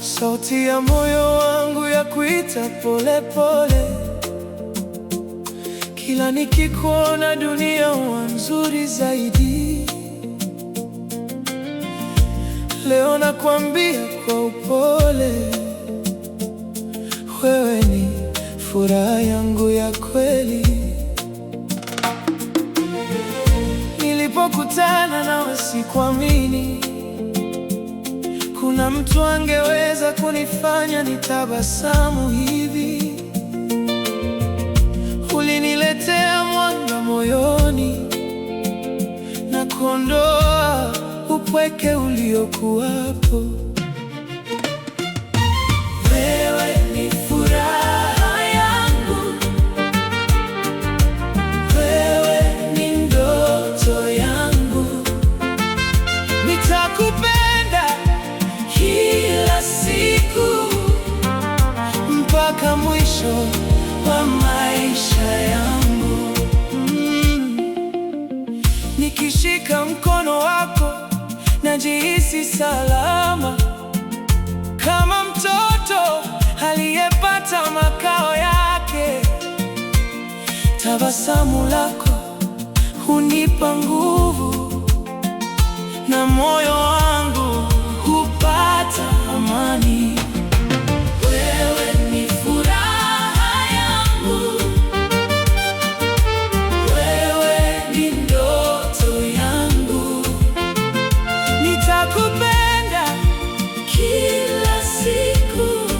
Sauti ya moyo wangu ya kuita pole pole, kila nikikuona dunia huwa nzuri zaidi. Leo nakwambia kwa upole, wewe ni furaha yangu ya kweli. Nilipokutana nawe sikuamini kuna mtu angeweza kunifanya nitabasamu hivi. Uliniletea mwanga moyoni na kuondoa upweke uliokuwapo. Wewe ni furaha yangu, wewe ni ndoto yangu. Nitakupenda kila siku mpaka mwisho wa maisha yangu. Nikishika mkono wako najihisi salama, kama mtoto aliyepata makao yake. Tabasamu lako hunipa nguvu na moyo wangu hupata amani. Wewe ni furaha yangu, wewe ni ndoto yangu. Nitakupenda kila siku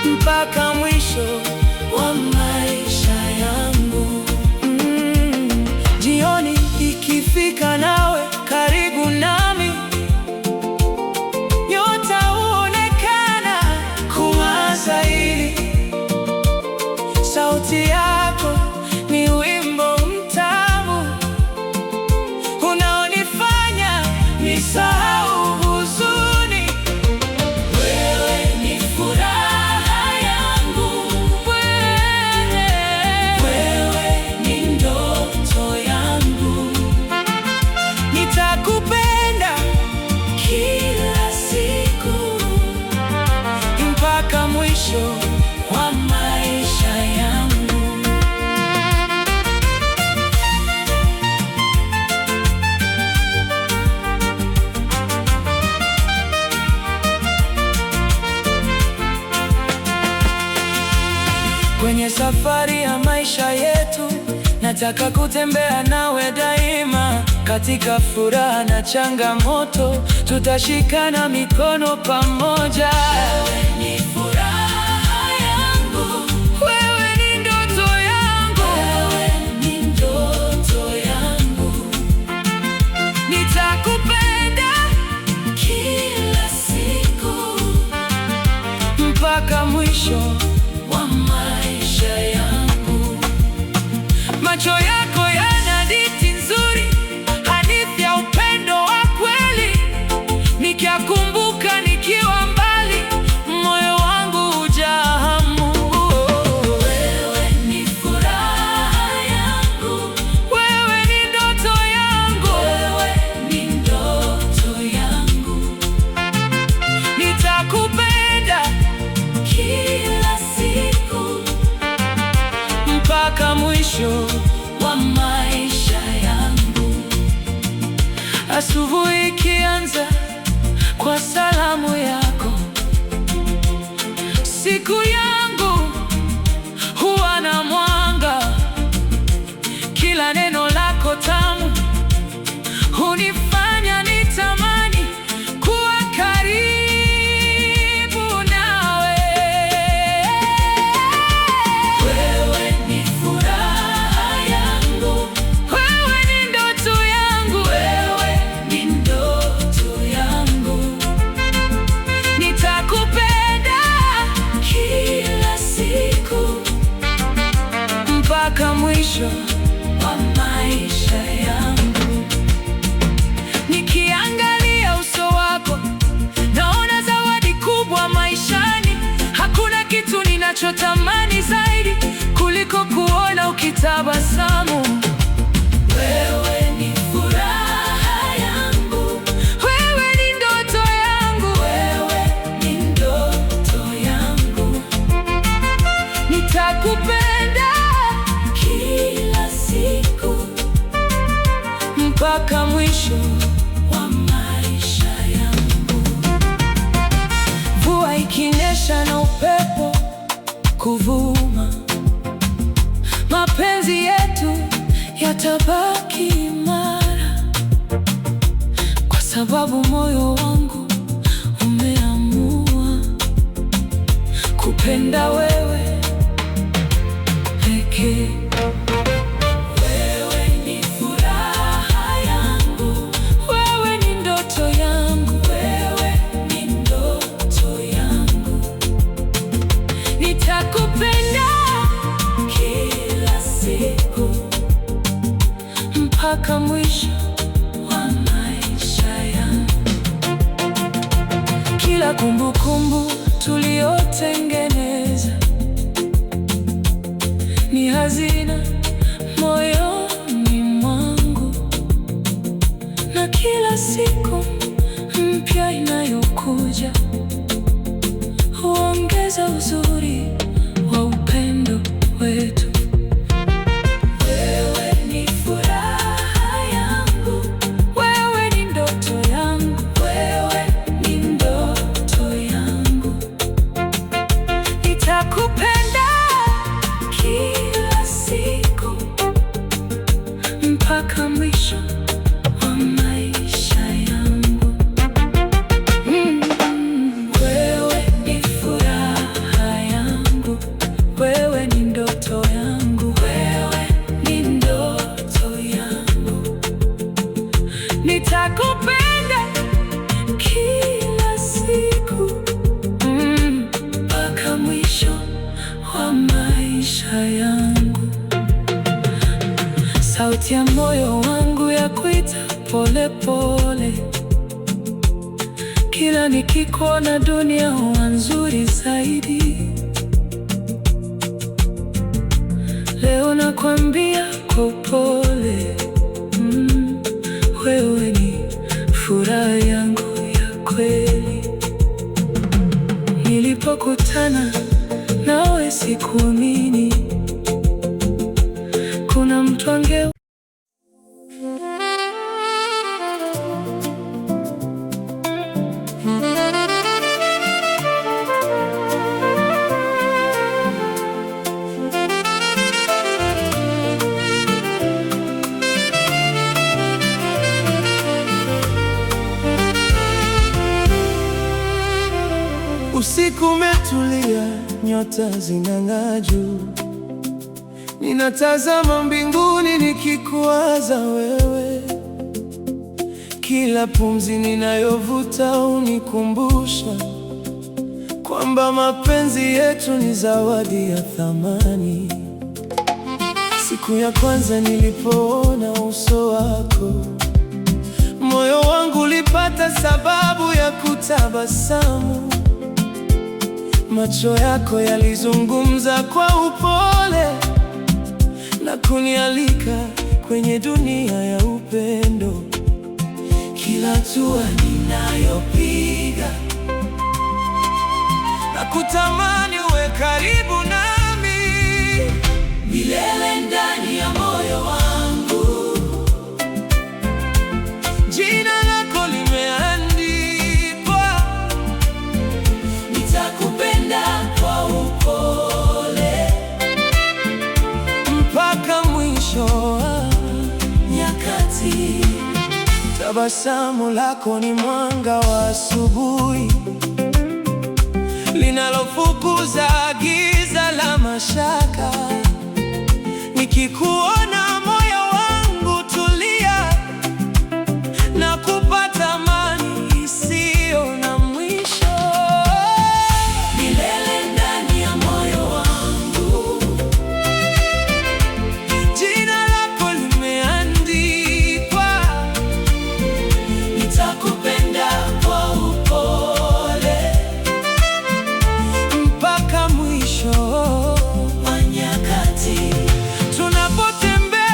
mpaka mwisho wa maisha yangu. Jioni ikifika nawe karibu nami, nyota huonekana kung'aa zaidi. Sauti yako ni wimbo mtamu unaonifanya nisahau huzuni. Wewe ni furaha yangu, wewe ni ndoto yangu. Nitakupenda kila siku mpaka mwisho wa maisha yangu. Kwenye safari ya maisha yetu, nataka kutembea nawe daima. Katika furaha na changamoto, tutashikana mikono pamoja. Wewe ni furaha yangu, wewe ni ndoto yangu, wewe ni ndoto yangu. Nitakupenda kila siku mpaka mwisho wa maisha yangu. Macho yako yana hadithi nzuri, hadithi ya upendo wa kweli. Nikiyakumbuka nikiwa mbali, moyo wangu hujaa hamu. Wewe ni furaha yangu, wewe ni ndoto yangu, wewe ni ndoto yangu. Nitakupenda kila siku mpaka mwisho wa maisha yangu. Asubuhi ikianza kwa salamu yako, siku yangu huwa na mwanga. Kila neno lako tamu hunifanya nitamani kuwa karibu nawe. Wewe ni furaha yangu, wewe ni ndoto yangu, wewe ni ndoto yangu. Nitakupenda kila siku mpaka mwisho wa maisha mpaka mwisho wa maisha yangu. Mvua ikinyesha na upepo kuvuma, mapenzi yetu yatabaki imara, kwa sababu moyo wangu umeamua kupenda wewe pekee. Wewe ni furaha yangu, wewe ni ndoto yangu, wewe ni ndoto yangu. Nitakupenda kila siku mpaka mwisho wa maisha yangu. Kila kumbukumbu tuliyotengeneza ni hazina moyoni mwangu, na kila siku mpya inayokuja huongeza uzuri wa upendo wetu. Wewe ni furaha yangu, wewe ni ndoto yangu, wewe ni ndoto yangu. Nitakupenda kila siku mpaka mwisho wa maisha yangu. Wewe ni furaha yangu, wewe ni ndoto yangu, wewe ni ndoto yangu. Nitakupenda kila siku mpaka mwisho wa maisha yangu. Sauti ya moyo wangu yakuita pole pole, kila nikikuona dunia huwa nzuri zaidi. Leo nakwambia kwa upole, wewe ni furaha yangu ya kweli. Nilipokutana nawe sikuamini kuna mtu ange Usiku umetulia, nyota zinang'aa juu. Ninatazama mbinguni nikikuwaza wewe. Kila pumzi ninayovuta hunikumbusha kwamba mapenzi yetu ni zawadi ya thamani. Siku ya kwanza nilipoona uso wako, moyo wangu ulipata sababu ya kutabasamu. Macho yako yalizungumza kwa upole na kunialika kwenye dunia ya upendo. Kila hatua ninayopiga na kutamani uwe karibu nami milele ndani ya moyo wangu. Jina lako limeandikwa, nitakupenda kwa upole mpaka mwisho wa nyakati. Tabasamu lako ni mwanga wa asubuhi linalofukuza giza la mashaka. Nikikuona moyo wangu tulia na kupata amani isiyo na mwisho. Milele ndani ya moyo wangu, jina lako limeandikwa, nitakupenda kwa upole mpaka mwisho wa nyakati. Tunapotembea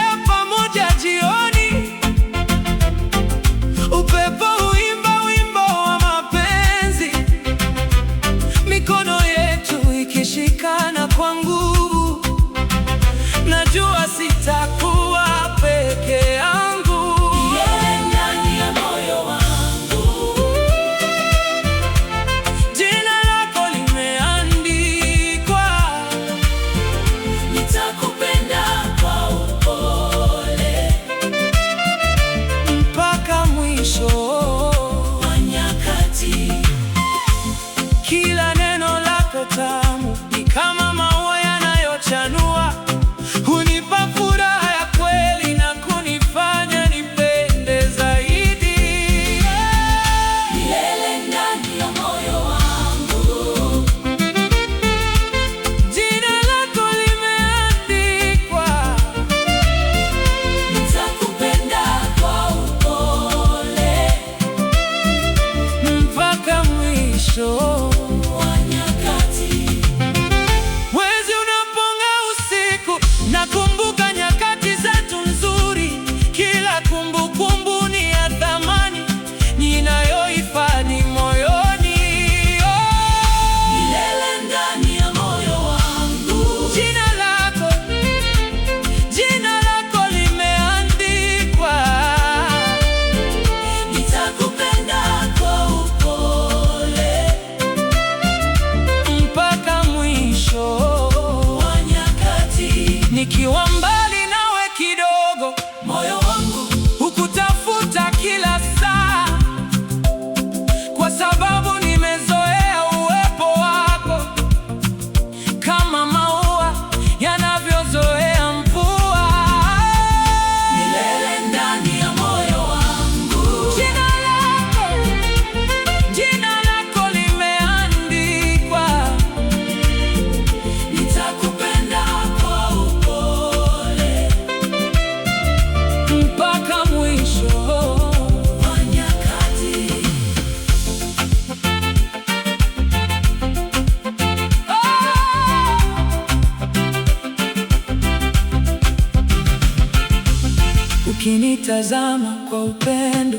Ukinitazama kwa upendo,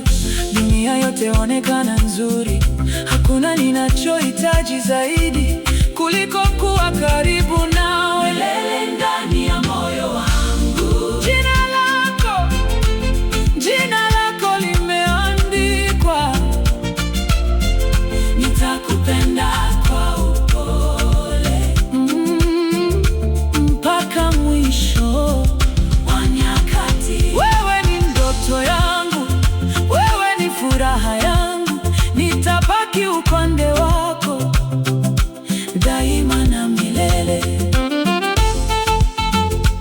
dunia yote onekana nzuri. Hakuna ninachohitaji zaidi kuliko kuwa karibu nawe, milele ndani ya moyo wangu. Jina lako limeandikwa, nitakupenda kwa upole mpaka mwisho wa nyakati. Wewe ni ndoto yangu, wewe ni furaha yangu, nitabaki upande wako daima na milele.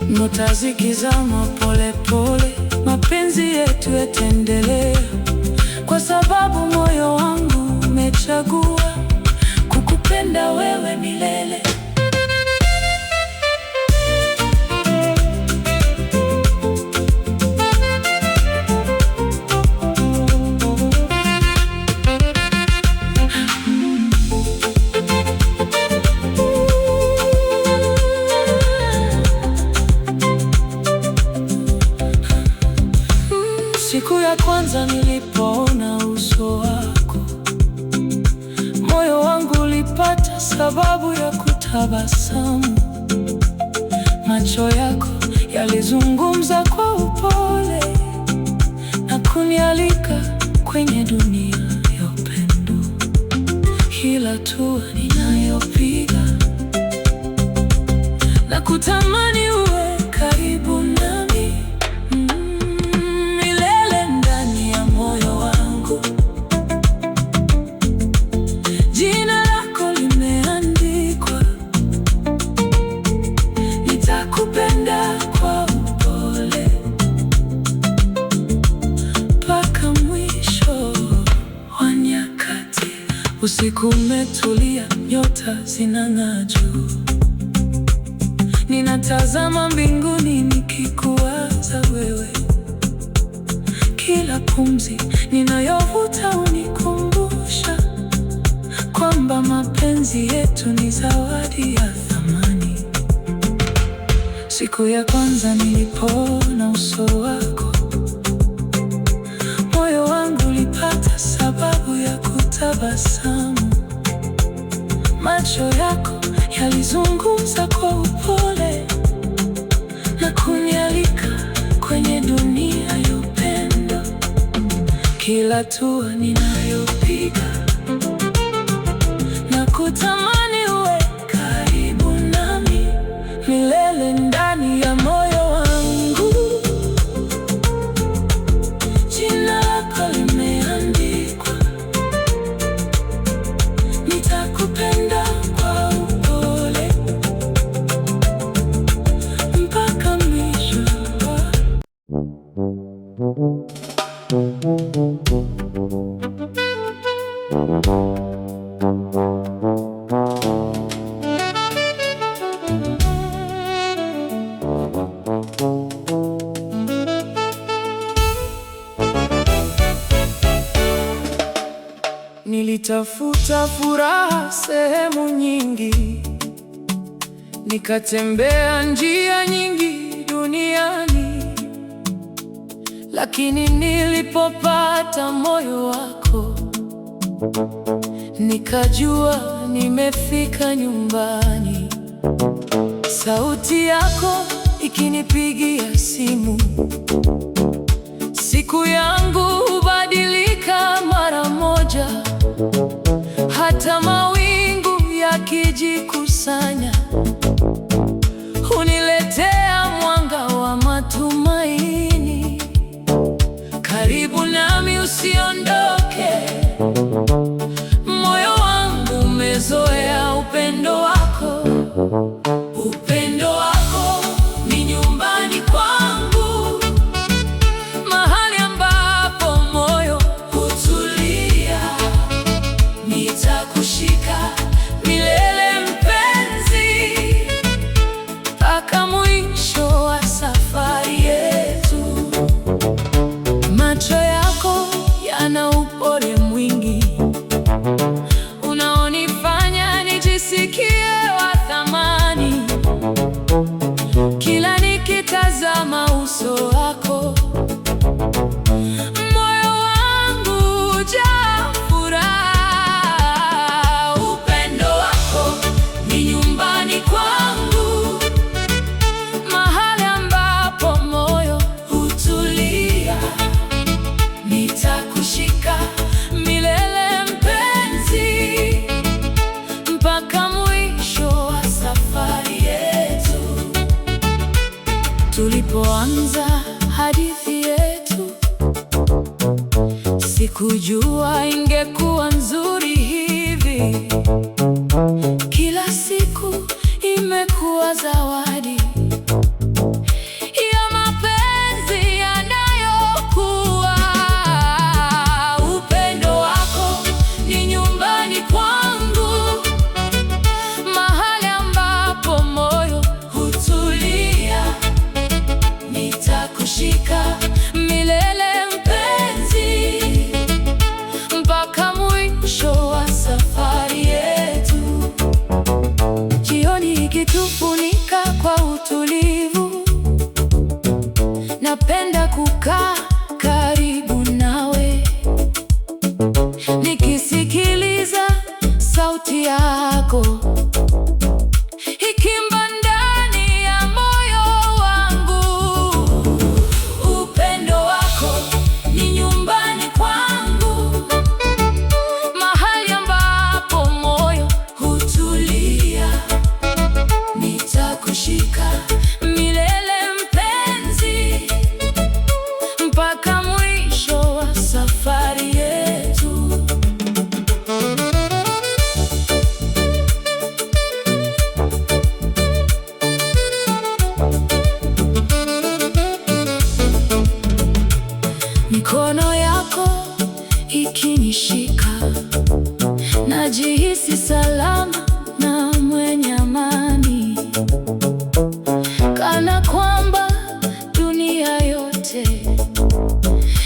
Nyota zikizama pole pole, mapenzi yetu yataendelea, kwa sababu moyo wangu umechagua kukupenda wewe milele. Siku ya kwanza nilipoona uso wako, moyo wangu ulipata sababu ya kutabasamu. Macho yako yalizungumza kwa upole na kunialika kwenye dunia ya upendo. Kila hatua ninayopiga na kutamani uwe karibu nami milele ndani ya moyo wangu. Jina lako limeandikwa, nitakupenda kwa upole mpaka mwisho wa nyakati. Usiku umetulia, nyota zinang'aa juu. Ninatazama mbinguni nikikuwaza wewe. Kila pumzi ninayovuta hunikumbusha kwamba mapenzi yetu ni zawadi ya thamani. Siku ya kwanza nilipoona uso wako, moyo wangu ulipata sababu ya kutabasamu. Macho yako yalizungumza kwa upole na kunialika kwenye dunia ya upendo. Kila hatua ninayopiga na kutamani uwe karibu nami milele ndani ya moyo wangu. Jina lako limeandikwa, nitakupenda kwa upole mpaka mwisho. Nilitafuta furaha sehemu nyingi, nikatembea njia nyingi duniani, lakini nilipopata moyo wako, nikajua nimefika nyumbani. Sauti yako ikinipigia simu, siku yangu hubadilika mara moja. Hata mawingu yakijikusanya, huniletea mwanga wa matumaini. Karibu nami, usiondoke, moyo wangu umezoea upendo wako. Upendo wako ni nyumbani kwangu, mahali ambapo moyo hutulia. Nitakushika milele mpenzi, mpaka mwisho wa safari yetu. Macho yako yana Sikujua ingekuwa nzuri hivi. Kila siku imekuwa zawadi ya mapenzi yanayokuwa. Upendo wako ni nyumbani kwangu, mahali ambapo moyo hutulia. Nitakushika milele mpenzi, mpaka mwisho wa safari yetu. Jioni ikitufunika kwa utulivu, napenda kukaa karibu nawe, nikisikiliza sauti yako ikimba ndani ya moyo wangu. Upendo wako ni nyumbani kwangu, mahali ambapo moyo hutulia. Nitakushika milele mpenzi, mpaka mwisho wa safari yetu. Mikono yako ikinishika, najihisi salama na mwenye amani, kana kwamba dunia yote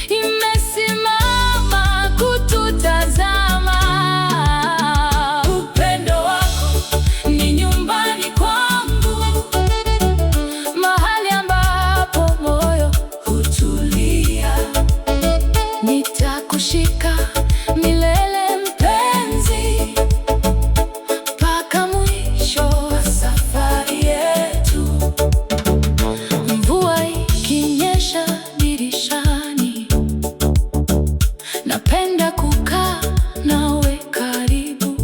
imesimama kututazama. Upendo wako ni nyumbani kwangu, mahali ambapo moyo hutulia. Nitakushika milele mpenzi, mpaka mwisho wa safari yetu. Mvua ikinyesha dirishani, napenda kukaa nawe karibu,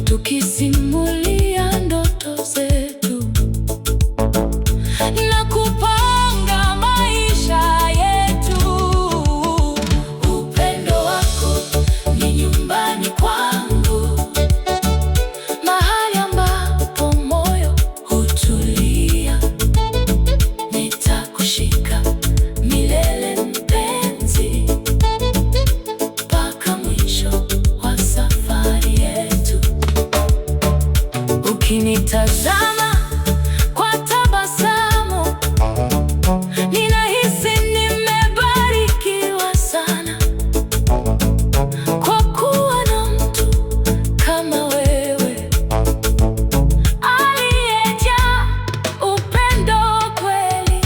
tukisimulia ndoto zetu na kupanga maisha yetu. Upendo wako ni nyumbani kwangu, mahali ambapo moyo hutulia. Nitakushika milele mpenzi, mpaka mwisho wa safari yetu. Ukinitazama kwa tabasamu, ninahisi nimebarikiwa sana, kwa kuwa na mtu kama wewe, aliyejaa upendo kweli.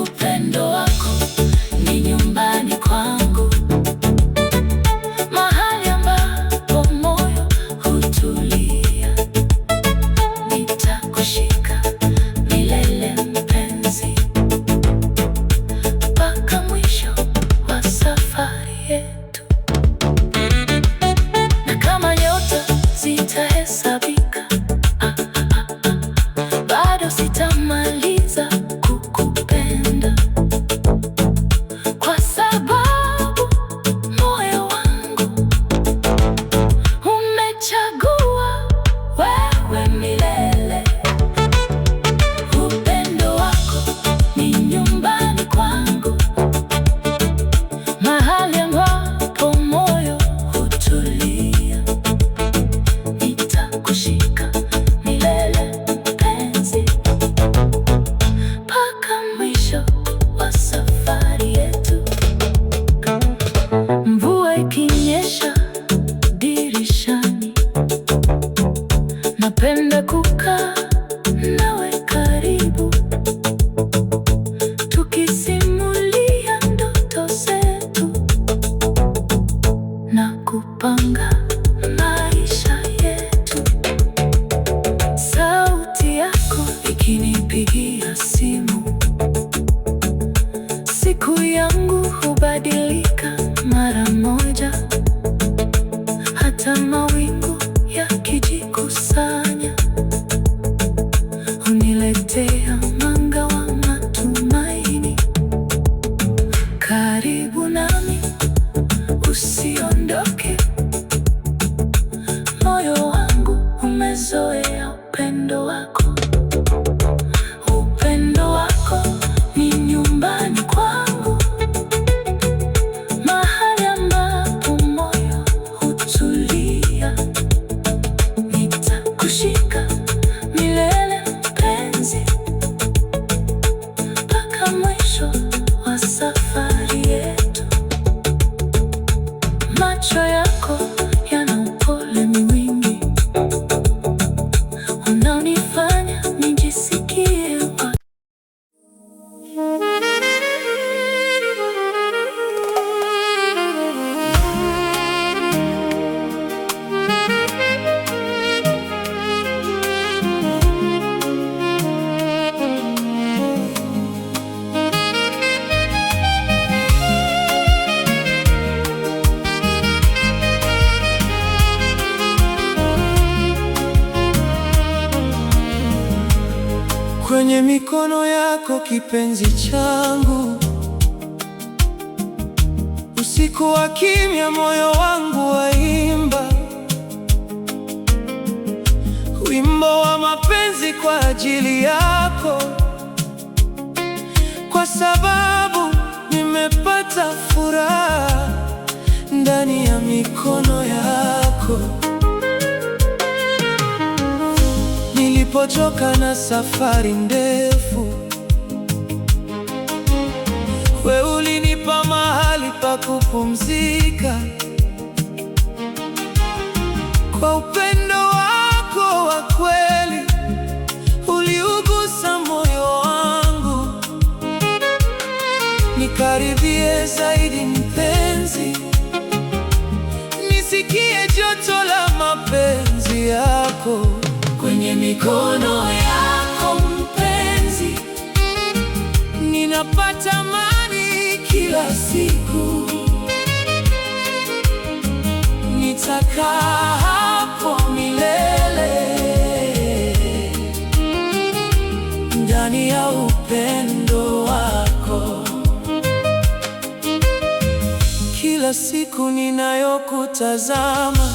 Upendo wako ni nyumbani kwangu, mahali ambapo moyo hutulia. Nitakushika milele mpenzi, mpaka mwisho wa safari yetu. Na kama nyota zitahesabika, bado sitamaliza kukupenda, kwa sababu moyo wangu umechagua wewe milele. Upendo wako ni nyumbani kwangu, mahali ambapo moyo hutulia. Nitakushika milele mpenzi, mpaka mwisho wa safari yetu. Mvua ikinyesha dirishani, napenda kukaa nawe karibu, tukisimulia ndoto zetu na kupanga maisha yetu. Sauti yako ikinipigia simu, siku yangu hubadilika mara moja. Hata mawingu yakijikusanya, huniletea mwanga wa matumaini. Karibu mwisho wa safari yetu. Macho yako yana upole mwingi, unanifanya nijisikie kwenye mikono yako kipenzi changu. Usiku wa kimya, moyo wangu waimba wimbo wa mapenzi kwa ajili yako, kwa sababu nimepata furaha ndani ya mikono yako. Nilipochoka na safari ndefu, wewe ulinipa mahali pa kupumzika. Kwa upendo wako wa kweli uliugusa moyo wangu. Nikaribie zaidi mpenzi, nisikie joto la mapenzi yako. Kwenye mikono yako mpenzi, ninapata amani kila siku. Nitakaa hapo milele ndani ya upendo wako. Kila siku ninayokutazama,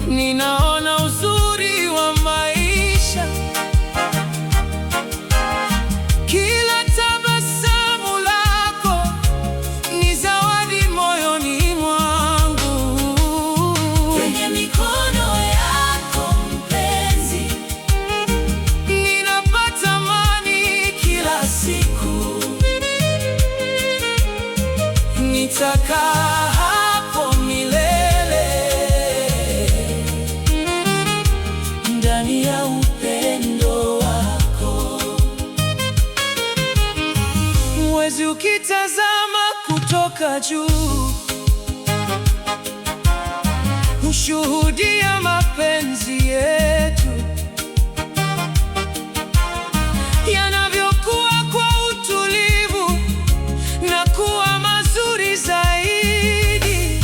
ninaona uzuri wa maisha. Kila tabasamu lako ni zawadi moyoni mwangu. kwenye mikono yako mpenzi, Ninapata amani kila siku. Nitakaa hapo milele ndani ya upendo wako. Mwezi ukitazama kutoka juu, hushuhudia mapenzi yetu yanavyokuwa kwa utulivu na kuwa mazuri zaidi.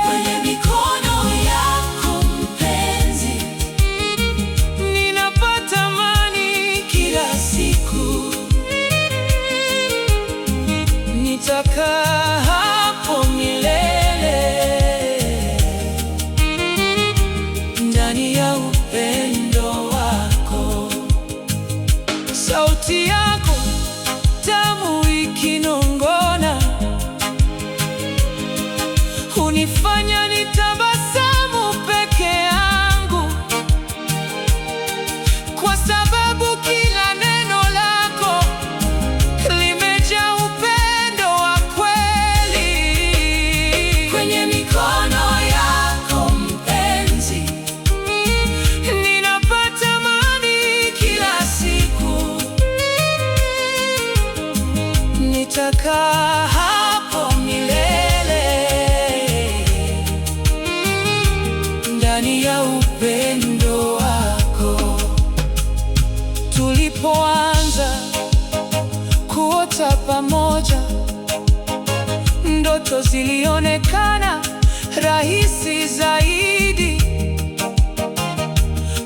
kwenye mikono yako mpenzi, Ninapata amani kila siku. Nitakaa hapo milele ndani ya upendo wako. Sauti yako tamu ikinong'ona hunifanya nitabasamu peke yangu, kwa sababu kila neno lako limejaa upendo wa kweli. kwenye mikono yako mpenzi, Ninapata amani kila siku. Nitakaa hapo milele ndani ya upendo wako. Tulipoanza kuota pamoja, ndoto zilionekana rahisi zaidi,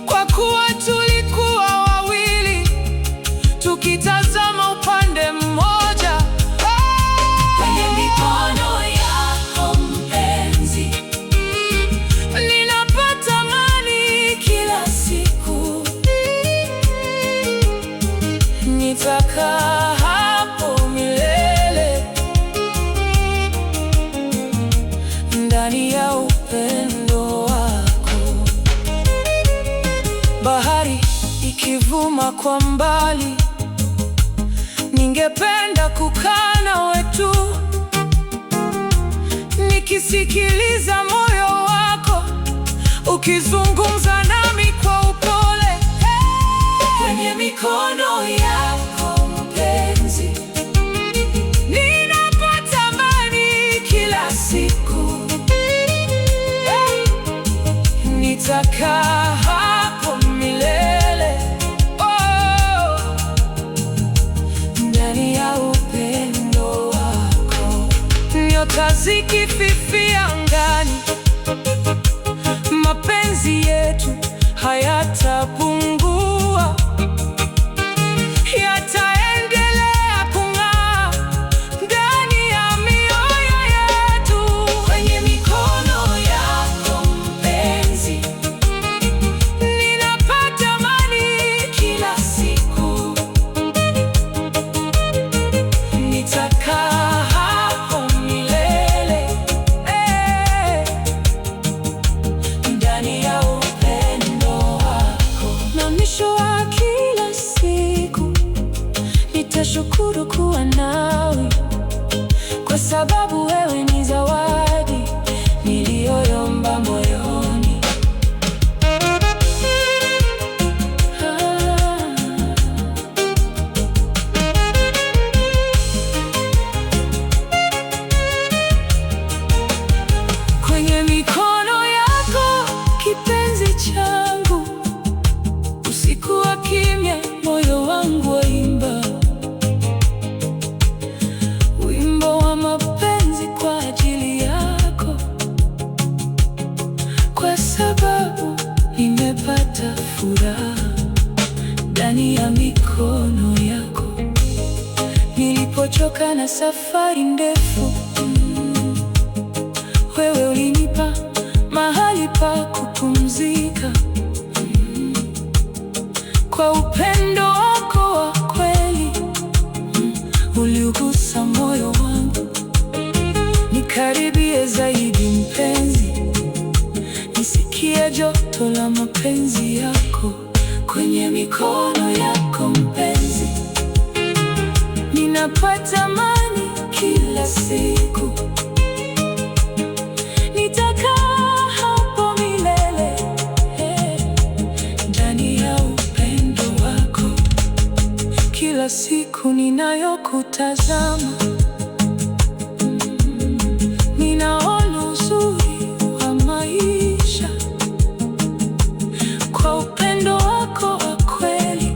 kwa kuwa tulikuwa wawili tukitazama upande mmoja. kwenye mikono yako mpenzi, Ninapata amani kila siku. Nitakaa hapo milele ndani ya upendo wako. Bahari ikivuma kwa kwa mbali. Ningependa kukaa nawe tu, nikisikiliza moyo wako ukizungumza nami kwa upole. Kwenye mikono yako mpenzi, ninapata amani kila siku. Nitakaa hapo milele, oh, ndani ya upendo wako. Nyota zikififia angani, mapenzi yetu hayatapungua, yataendelea kung'aa ndani ya mioyo yetu. Kwenye mikono yako mpenzi, ninapata amani kila siku. Nitakaa hapo milele, ndani ya upendo wako. Na mwisho wa kila siku nitashukuru kuwa nawe, kwa sababu wewe ni zawadi niliyoyomba moyoni. Kwenye mikono yako kipenzi changu, usiku wa kimya moyo wangu waimba wimbo wa mapenzi kwa ajili yako, kwa sababu nimepata furaha ndani ya mikono yako. Nilipochoka na safari ndefu, wewe ulinipa mahali pa kupumzika. Kwa upendo wako wa kweli, uliugusa moyo wangu. Nikaribie zaidi mpenzi, nisikie joto la mapenzi yako. Kwenye mikono yako mpenzi, ninapata amani kila siku. Nitakaa hapo milele, ndani ya upendo wako. Kila siku ninayokutazama, ninaona uzuri wa maisha. Kwa upendo wako wa kweli,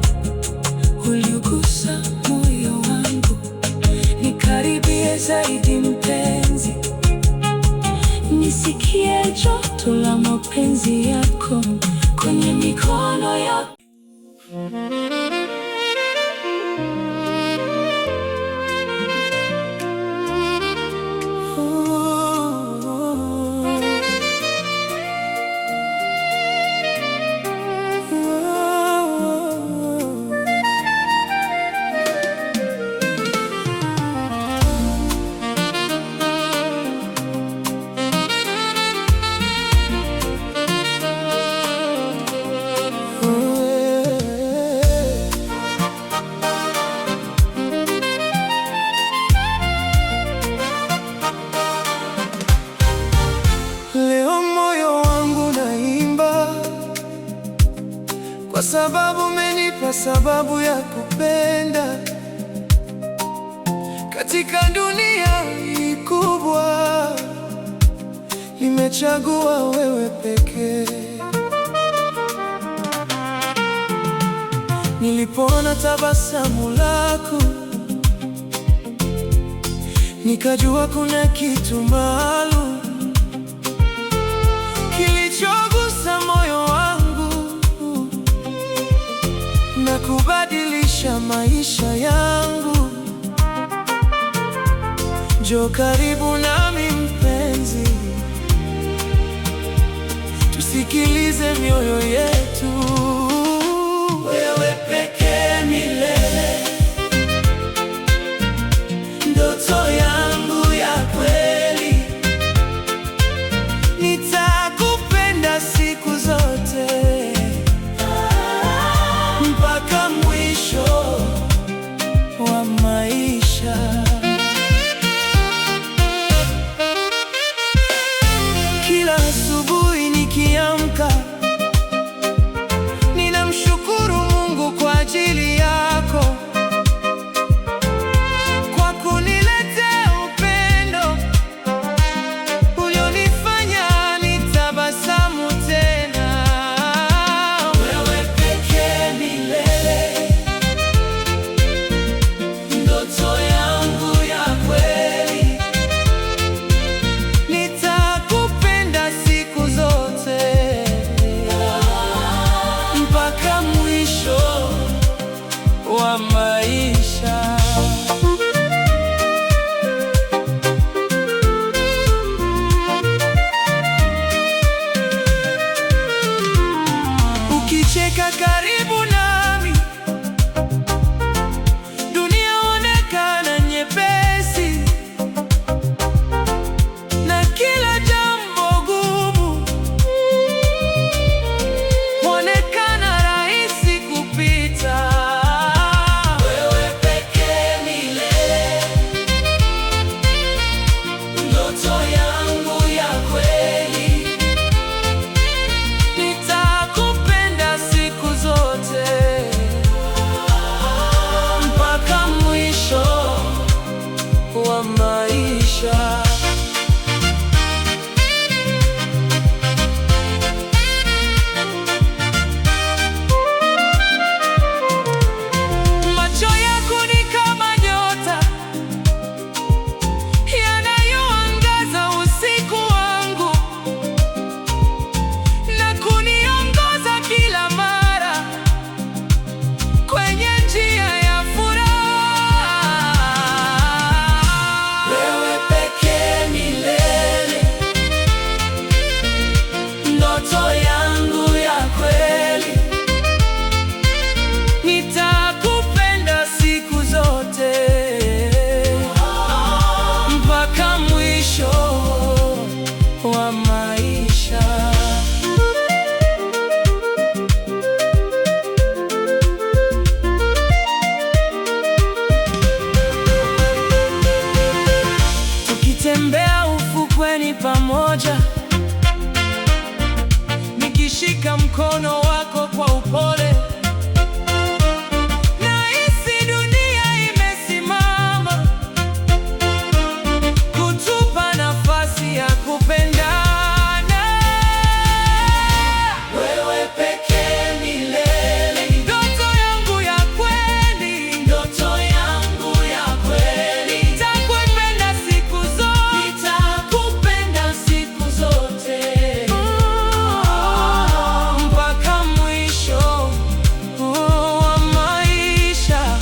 uliugusa moyo wangu. Nikaribie zaidi mpenzi, nisikie joto la mapenzi yako. Kwenye mikono yako kwa sababu umenipa sababu ya kupenda. Katika dunia hii kubwa, nimechagua wewe pekee. Nilipoona tabasamu lako, nikajua kuna kitu maalum kilichogusa moyo wangu na kubadilisha maisha yangu. Njoo karibu nami mpenzi, tusikilize mioyo yetu. Wewe pekee milele, ndoto yangu ya kweli. Nitakupenda siku zote mpaka mwisho. wa maisha. Ukicheka karibu nami, dunia onekana nyepesi, na kila jambo gumu onekana rahisi kupita. Wewe pekee milele, ndoto yangu ya kweli. Nitakupenda siku zote mpaka mwisho wa maisha. Macho yako ni kama nyota yanayoangaza usiku wangu na kuniongoza kila mara kwenye njia ya furaha. Wewe pekee milele, ndoto yangu ya kweli. Nitakupenda siku zote mpaka mwisho wa maisha. Tukitembea ufukweni pamoja, nikishika mkono wako kwa upole, nahisi dunia imesimama kutupa nafasi ya kupendana. Wewe pekee milele, ndoto yangu ya kweli, ndoto yangu ya kweli. Nitakupenda siku zote, nitakupenda siku zote mpaka mwisho wa maisha.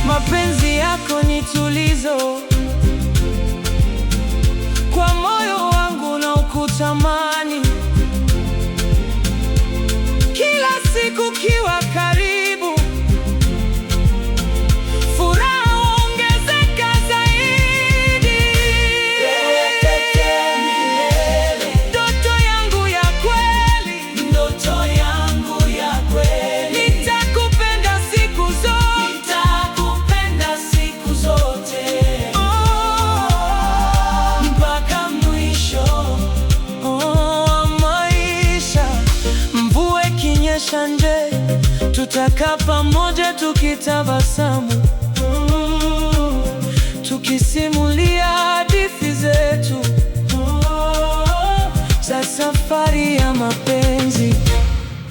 Mapenzi yako ni tulizo kwa moyo wangu na ukutamani, kila siku kiwa karibu, furaha huongezeka zaidi. Wewe pekee milele, ndoto yangu ya kweli, ndoto yangu ya kweli. Nitakupenda siku zote, nitakupenda siku zote mpaka mwisho wa maisha. Mvua ikinyesha nje, tutakaa pamoja tukitabasamu, tukisimulia hadithi zetu za safari ya mapenzi.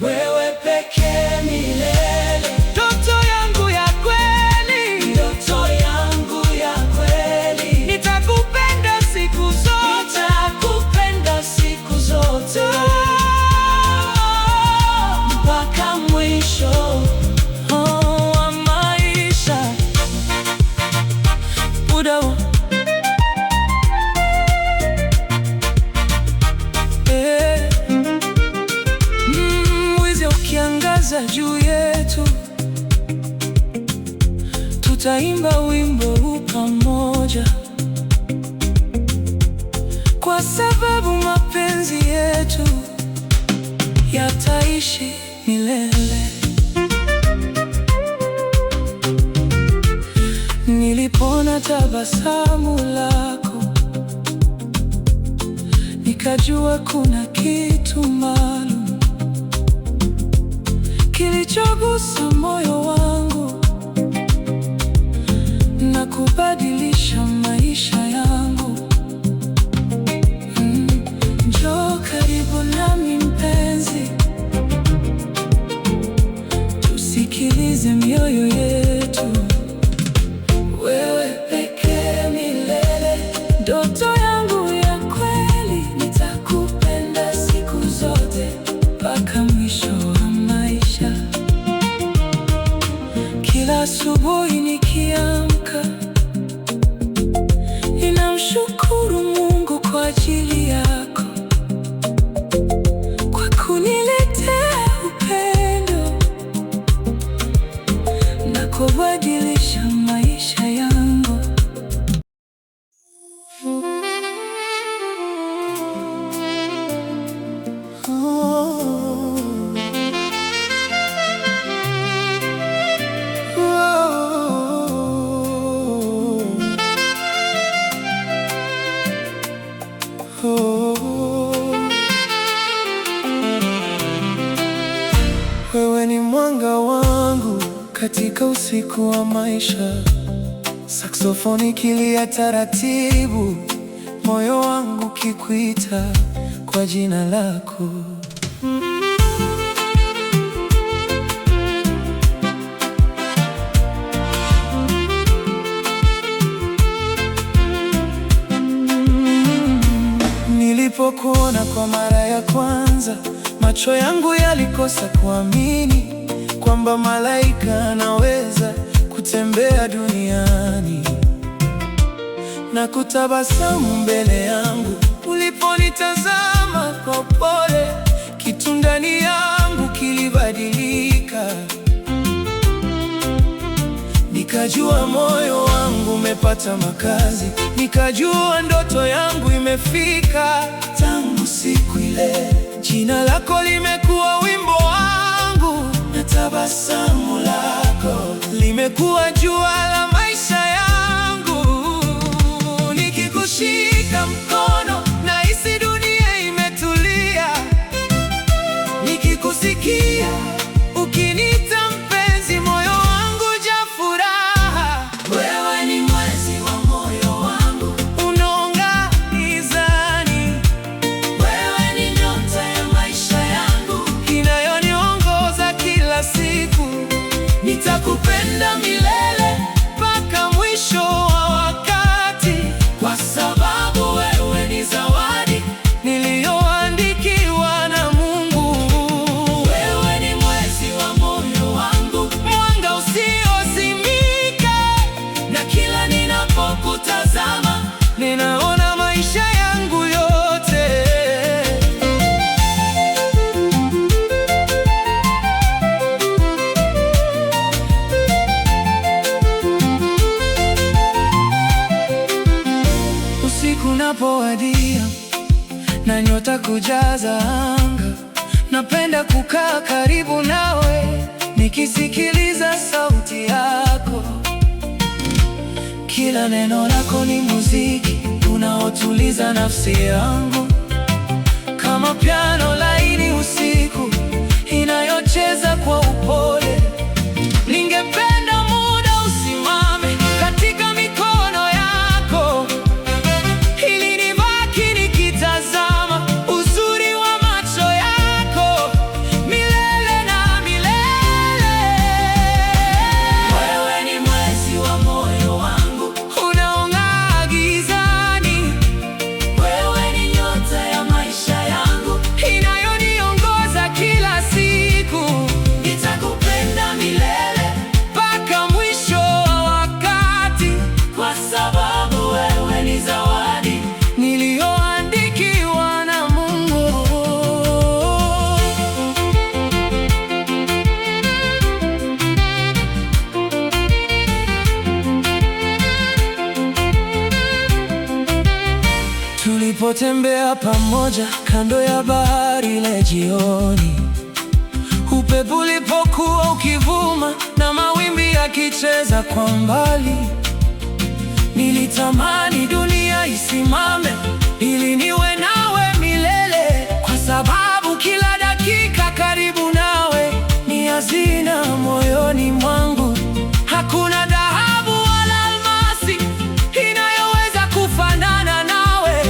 Wewe pekee milele, ndoto yangu ya kweli, ndoto yangu ya kweli. Nitakupenda siku zote, nitakupenda siku zote mpaka mwisho wa maisha. Udao mwezi ukiangaza juu yetu, tutaimba wimbo huu pamoja, kwa sababu mapenzi yetu yataishi milele. Nilipona tabasamu lako, nikajua kuna kitu maalum kilichogusa moyo wangu na kubadilisha maisha yangu. Njoo karibu nami mpenzi, tusikilize mioyo yetu. Wewe pekee milele, ndoto yangu ya asubuhi nikiamka, ninamshukuru Mungu kwa ajili yako, kwa kuniletea upendo na kubadilisha maisha yangu. Wewe ni mwanga wangu katika usiku wa maisha. Saksofoni ikilia taratibu, moyo wangu kikuita kwa jina lako. Nilipokuona kwa mara ya kwanza, macho yangu yalikosa kuamini kwamba malaika anaweza kutembea duniani na kutabasamu mbele yangu. Uliponitazama kwa upole, kitu ndani yangu kilibadilika. Nikajua moyo wangu umepata makazi, nikajua ndoto yangu imefika. Tangu siku ile, jina lako limekuwa wimbo wangu, na tabasamu lako limekuwa jua la maisha yangu. Nikikushika mkono, nahisi dunia imetulia. Nikikusikia ukiniita mpenzi, moyo wangu jaa furaha. Wewe ni mwezi wa moyo wangu, unaong'aa gizani. Wewe ni nyota ya maisha yangu, inayoniongoza kila siku. Nitakupenda milele mpaka mwisho wa wakati, kwa sababu wewe ni zawadi niliyoandikiwa na Mungu. Wewe ni mwezi wa moyo wangu, mwanga usiozimika, na kila ninapokutazama ninaona maisha yangu yote. Usiku unapowadia na nyota kujaza anga, napenda kukaa karibu nawe, nikisikiliza sauti yako. Kila neno lako ni muziki unaotuliza nafsi yangu, kama piano laini usiku inayocheza kwa upole. Ningependa muda usimame katika mikono yako, ili nibaki nikitazama uzuri wa macho yako milele na milele. Wewe ni mwezi wa moyo wangu, unaong'aa gizani. Wewe ni nyota ya maisha yangu, inayoniongoza kila siku. Nitakupenda milele mpaka mwisho wa wakati, kwa sababu wewe ni zawadi niliyoandikiwa na Mungu. Tulipotembea pamoja kando ya bahari ile jioni, upepo ulipokuwa ukivuma na mawimbi yakicheza kwa mbali, nilitamani dunia isimame ili niwe nawe milele, kwa sababu kila dakika karibu nawe ni hazina moyoni mwangu. Hakuna dhahabu wala almasi inayoweza kufanana nawe,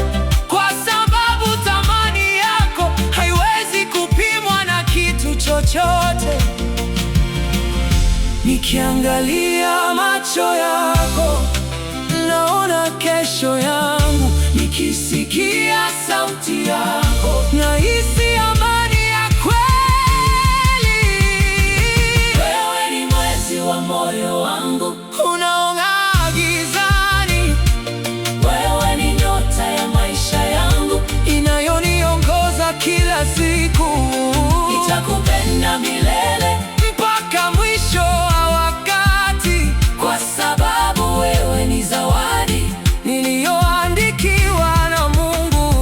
kwa sababu thamani yako haiwezi kupimwa na kitu chochote. Nikiangalia macho yako, naona kesho yangu. Nikisikia sauti yako, nahisi amani ya kweli. Wewe ni mwezi wa moyo wangu, nitakupenda milele mpaka mwisho wa wakati, kwa sababu wewe ni zawadi niliyoandikiwa na Mungu.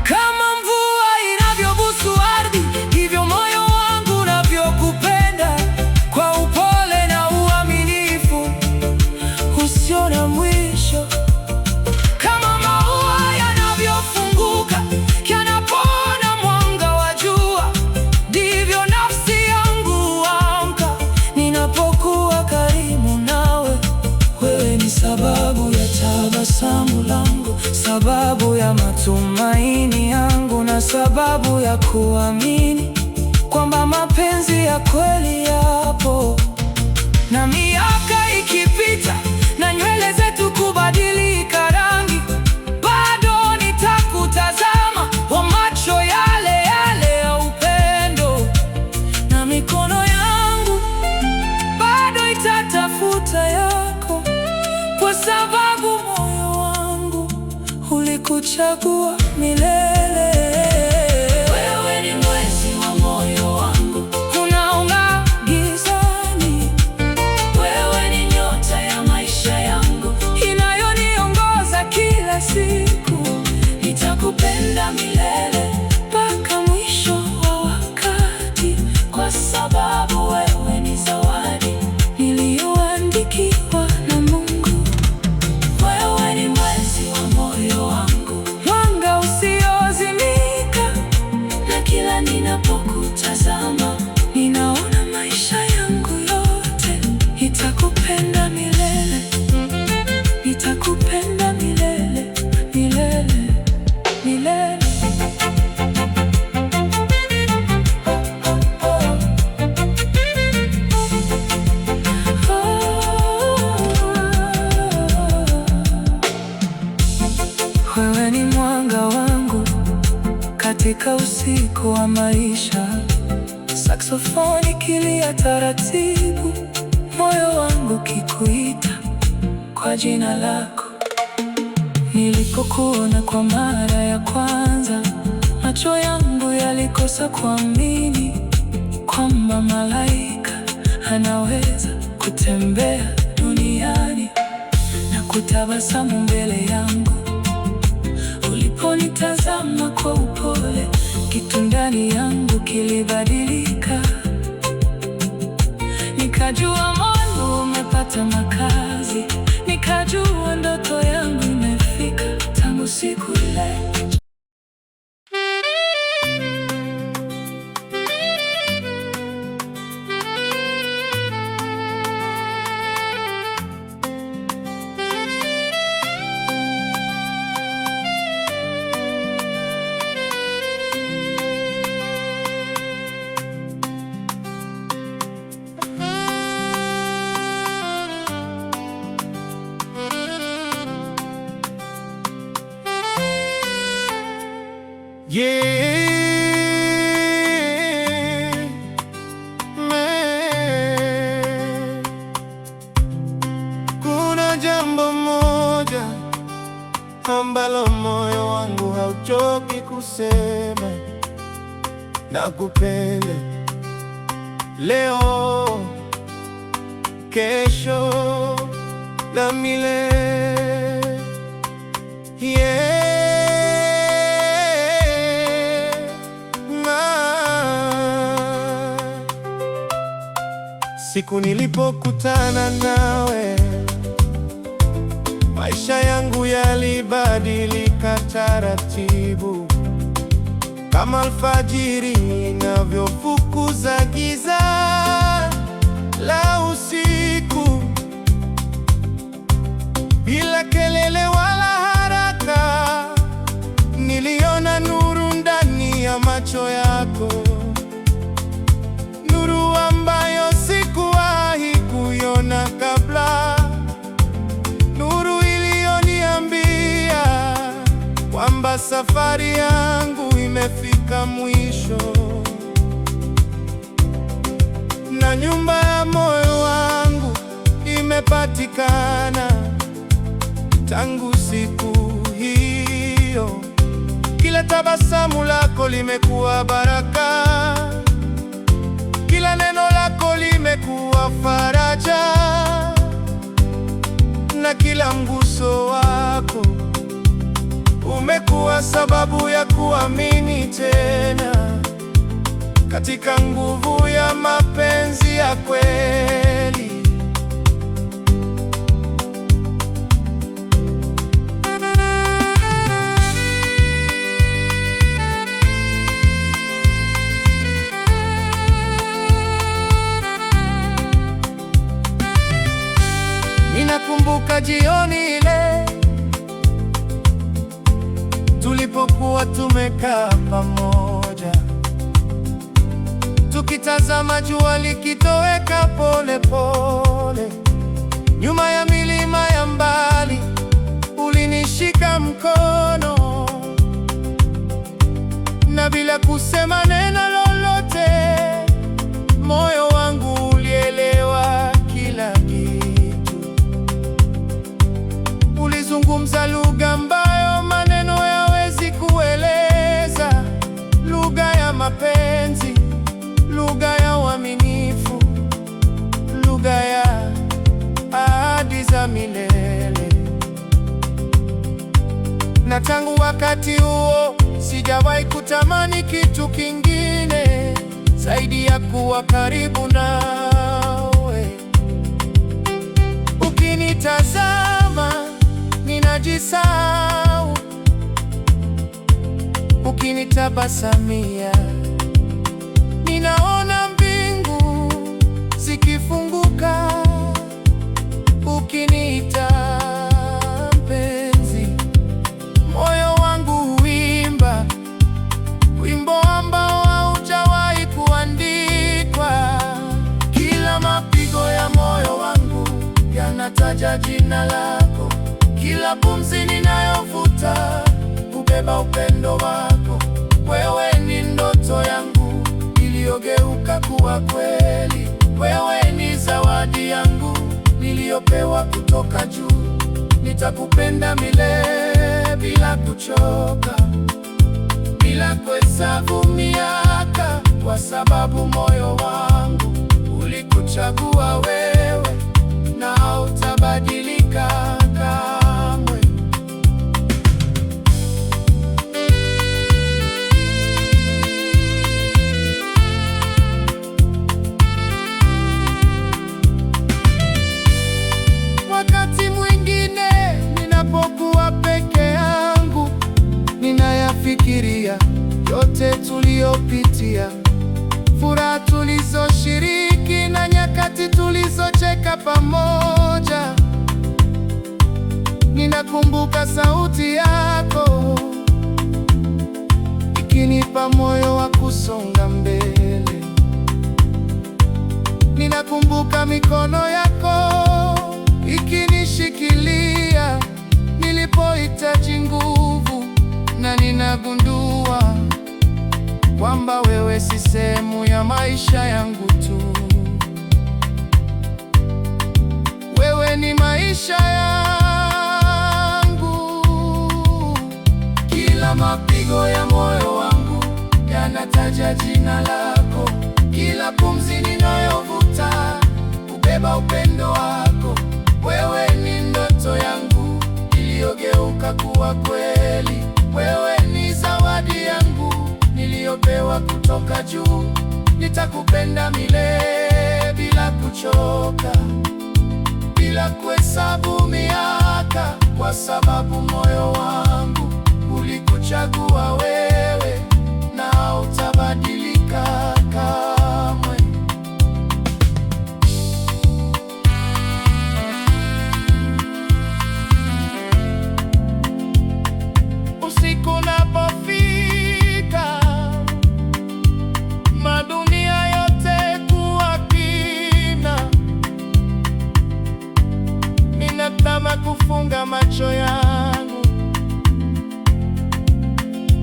Kama mvua inavyobusu ardhi, hivyo moyo wangu unavyokupenda, kwa upole na uaminifu usio na mwisho. Kama maua yanavyofunguka yanapoona mwanga wa jua, ndivyo nafsi yangu huamka ninapokuwa karibu nawe. Wewe ni sababu ya tabasamu langu, sababu ya matumaini yangu, na sababu ya kuamini kwamba mapenzi ya kweli yapo. Na miaka ikipita na nywele zetu kubadilika rangi, bado nitakutazama kwa macho yale yale ya upendo, na mikono yangu bado itatafuta yako, kwa sababu moyo wangu ulikuchagua milele. wewe ni mwezi wa moyo wangu, Unaong'aa gizani, wewe ni nyota ya maisha yangu, inayoniongoza kila siku. nitakupenda milele Mpaka mwisho wa wakati, kwa sababu wewe ni zawadi niliyoandikiwa na Mungu. wewe ni mwezi wa moyo wangu, Mwanga usiozimika, na kila ninapokutazama ninaona maisha yangu yote. Nitakupenda milele, nitakupenda milele, milele, milele. Wewe ni mwanga wangu katika usiku wa maisha. Saksofoni ikilia taratibu, moyo wangu kikuita kwa jina lako. Nilipokuona kwa mara ya kwanza, macho yangu yalikosa kuamini kwamba malaika anaweza kutembea duniani na kutabasamu mbele yangu. Uliponitazama kwa upole, kitu ndani yangu kilibadilika. Nikajua moyo umepata makazi, nikajua ndoto yangu imefika tangu siku ile. Yeah, man. Kuna jambo moja ambalo moyo wangu hauchoki kusema, nakupenda leo, kesho na milele. Yeah. Siku nilipokutana nawe, maisha yangu yalibadilika taratibu, kama alfajiri inavyofukuza giza la usiku. Bila kelele wala haraka, niliona nuru ndani ya macho yako, nuru ambayo sikuwahi kuiona kabla, nuru iliyoniambia kwamba safari yangu imefika mwisho, na nyumba ya moyo wangu umepatikana. Tangu siku hiyo, kila tabasamu lako limekuwa baraka, kila neno lako limekuwa faraja, na kila mguso wako umekuwa sababu ya kuamini tena katika nguvu ya mapenzi ya kweli. Ninakumbuka jioni ile tulipokuwa tumekaa pamoja, tukitazama jua likitoweka pole pole nyuma ya milima ya mbali. Ulinishika mkono na bila kusema neno lolote, moyo wangu ulielewa kila kitu. Ulizungumza lugha ambayo maneno hayawezi kueleza, lugha ya mapenzi, lugha ya uaminifu, lugha ya ahadi za milele. Na tangu wakati huo sijawahi kutamani kitu kingine zaidi ya kuwa karibu nawe. Ukinitazama ninajisahau, ukinitabasamia ninaona mbingu zikifunguka. Ukiniita mpenzi, moyo wangu huimba wimbo ambao haujawahi kuandikwa. Kila mapigo ya moyo wangu yanataja jina lako, kila pumzi ninayovuta hubeba upendo wako. Wewe ni ndoto yangu iliyogeuka kuwa kweli, wewe ni zawadi yangu niliyopewa kutoka juu. Nitakupenda milele bila kuchoka, bila kuhesabu miaka, kwa sababu moyo wangu ulikuchagua wewe na hautabadilika kamwe. Wakati mwingine ninapokuwa peke yangu, ninayafikiria yote tuliyopitia, furaha tulizoshiriki na nyakati tulizocheka pamoja. Ninakumbuka sauti yako ikinipa moyo wa kusonga mbele. Ninakumbuka mikono yako ikinishikilia nilipohitaji nguvu, na ninagundua kwamba wewe si sehemu ya maisha yangu tu. Wewe ni maisha yangu. Kila mapigo ya moyo wangu yanataja jina lako, kila pumzi ninayovuta hubeba upendo wako. Wewe ni ndoto yangu iliyogeuka kuwa kweli, wewe ni zawadi yangu niliyopewa kutoka juu. Nitakupenda milele bila kuchoka, bila kuhesabu miaka, kwa sababu moyo wangu ulikuchagua wewe na hautabadilika kamwe. Usiku unapofika, madunia yote kuwa kimya, ninataka kufunga macho yangu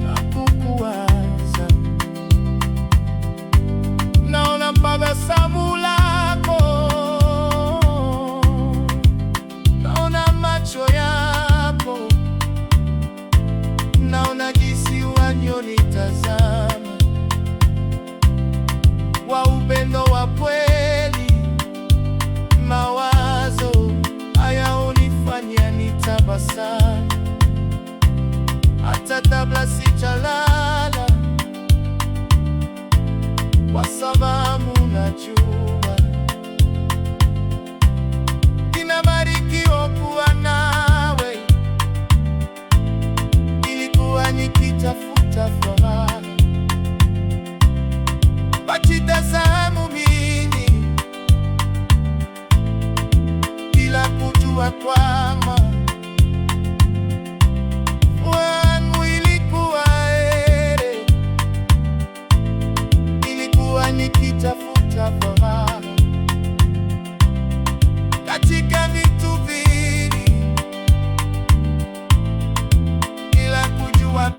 na kukuwaza. Naona tabasamu lako upendo wa kweli. Mawazo haya hunifanya nitabasamu hata kabla sijalala, kwa sababu najua ninabarikiwa kuwa nawe. Nilikuwa nikitafuta furaha wakitazama mimi, bila kujua kwamba wangu ilikuwa heri. Nilikuwa nikitafuta furaha katika vitu vingi, bila kujua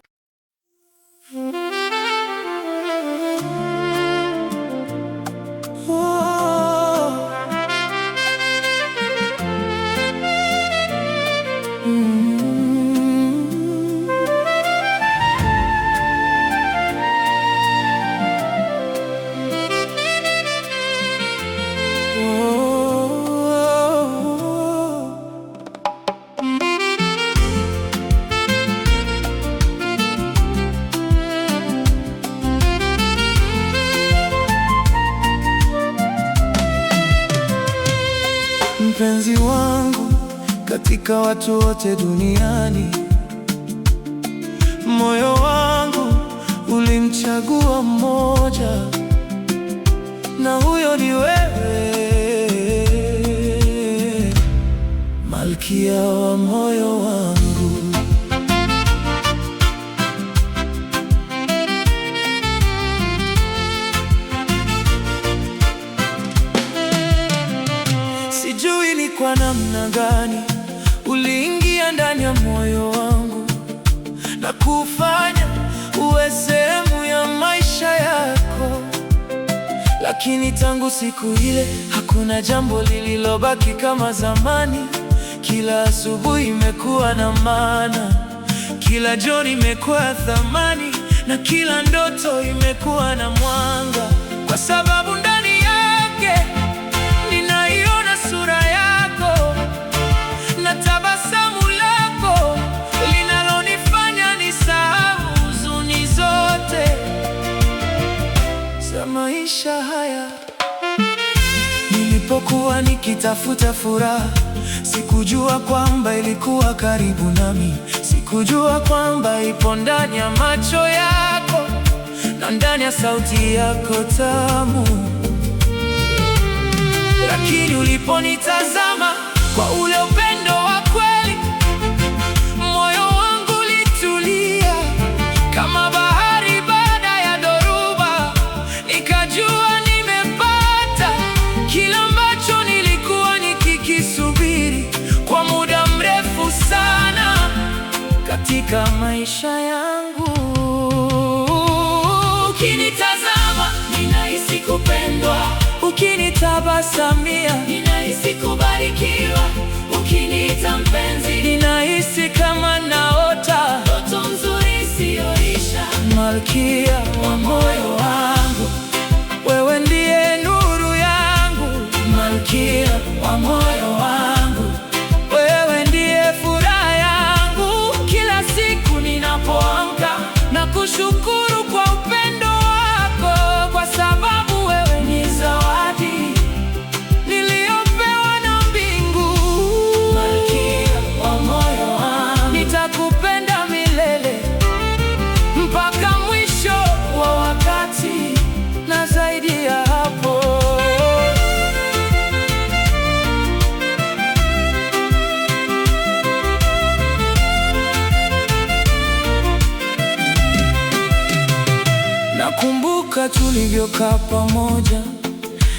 mpenzi wangu katika watu wote duniani. Moyo wangu ulimchagua mmoja, na huyo ni wewe, malkia wa moyo wangu. Sijui ni kwa namna gani uliingia ndani ya moyo wangu na kufanya uwe sehemu ya maisha yako, lakini tangu siku ile hakuna jambo lililobaki kama zamani. Kila asubuhi imekuwa na maana, kila jioni imekuwa thamani, na kila ndoto imekuwa na mwanga, kwa sababu ndani yake ninaiona sura yako na tabasamu lako linalonifanya nisahau huzuni zote za maisha haya. Nilipokuwa nikitafuta furaha, sikujua kwamba ilikuwa karibu nami. Sikujua kwamba ipo ndani ya macho yako na ndani ya sauti yako tamu. Lakini uliponitazama kwa ule upendo wa kweli, moyo wangu ulitulia kama bahari baada ya dhoruba. Nikajua nimepata kila ambacho nilikuwa nikikisubiri kwa muda mrefu sana katika maisha yangu. Ukinitazama ninahisi kupendwa, ukinitabasamia ninahisi kubarikiwa, ukiniita mpenzi ninahisi kama naota ndoto nzuri isiyoisha. Malkia wa moyo wangu, wewe ndiye nuru yangu. Malkia wa moyo wangu, wewe ndiye furaha yangu. Kila siku ninapoamka na kushukuru kwa upendo wako, kwa sababu wewe ni zawadi niliyopewa na mbingu. Malkia wa moyo wangu, nitakupenda milele mpaka mwisho wa wakati na zaidi ya hapo. Nakumbuka tulivyokaa pamoja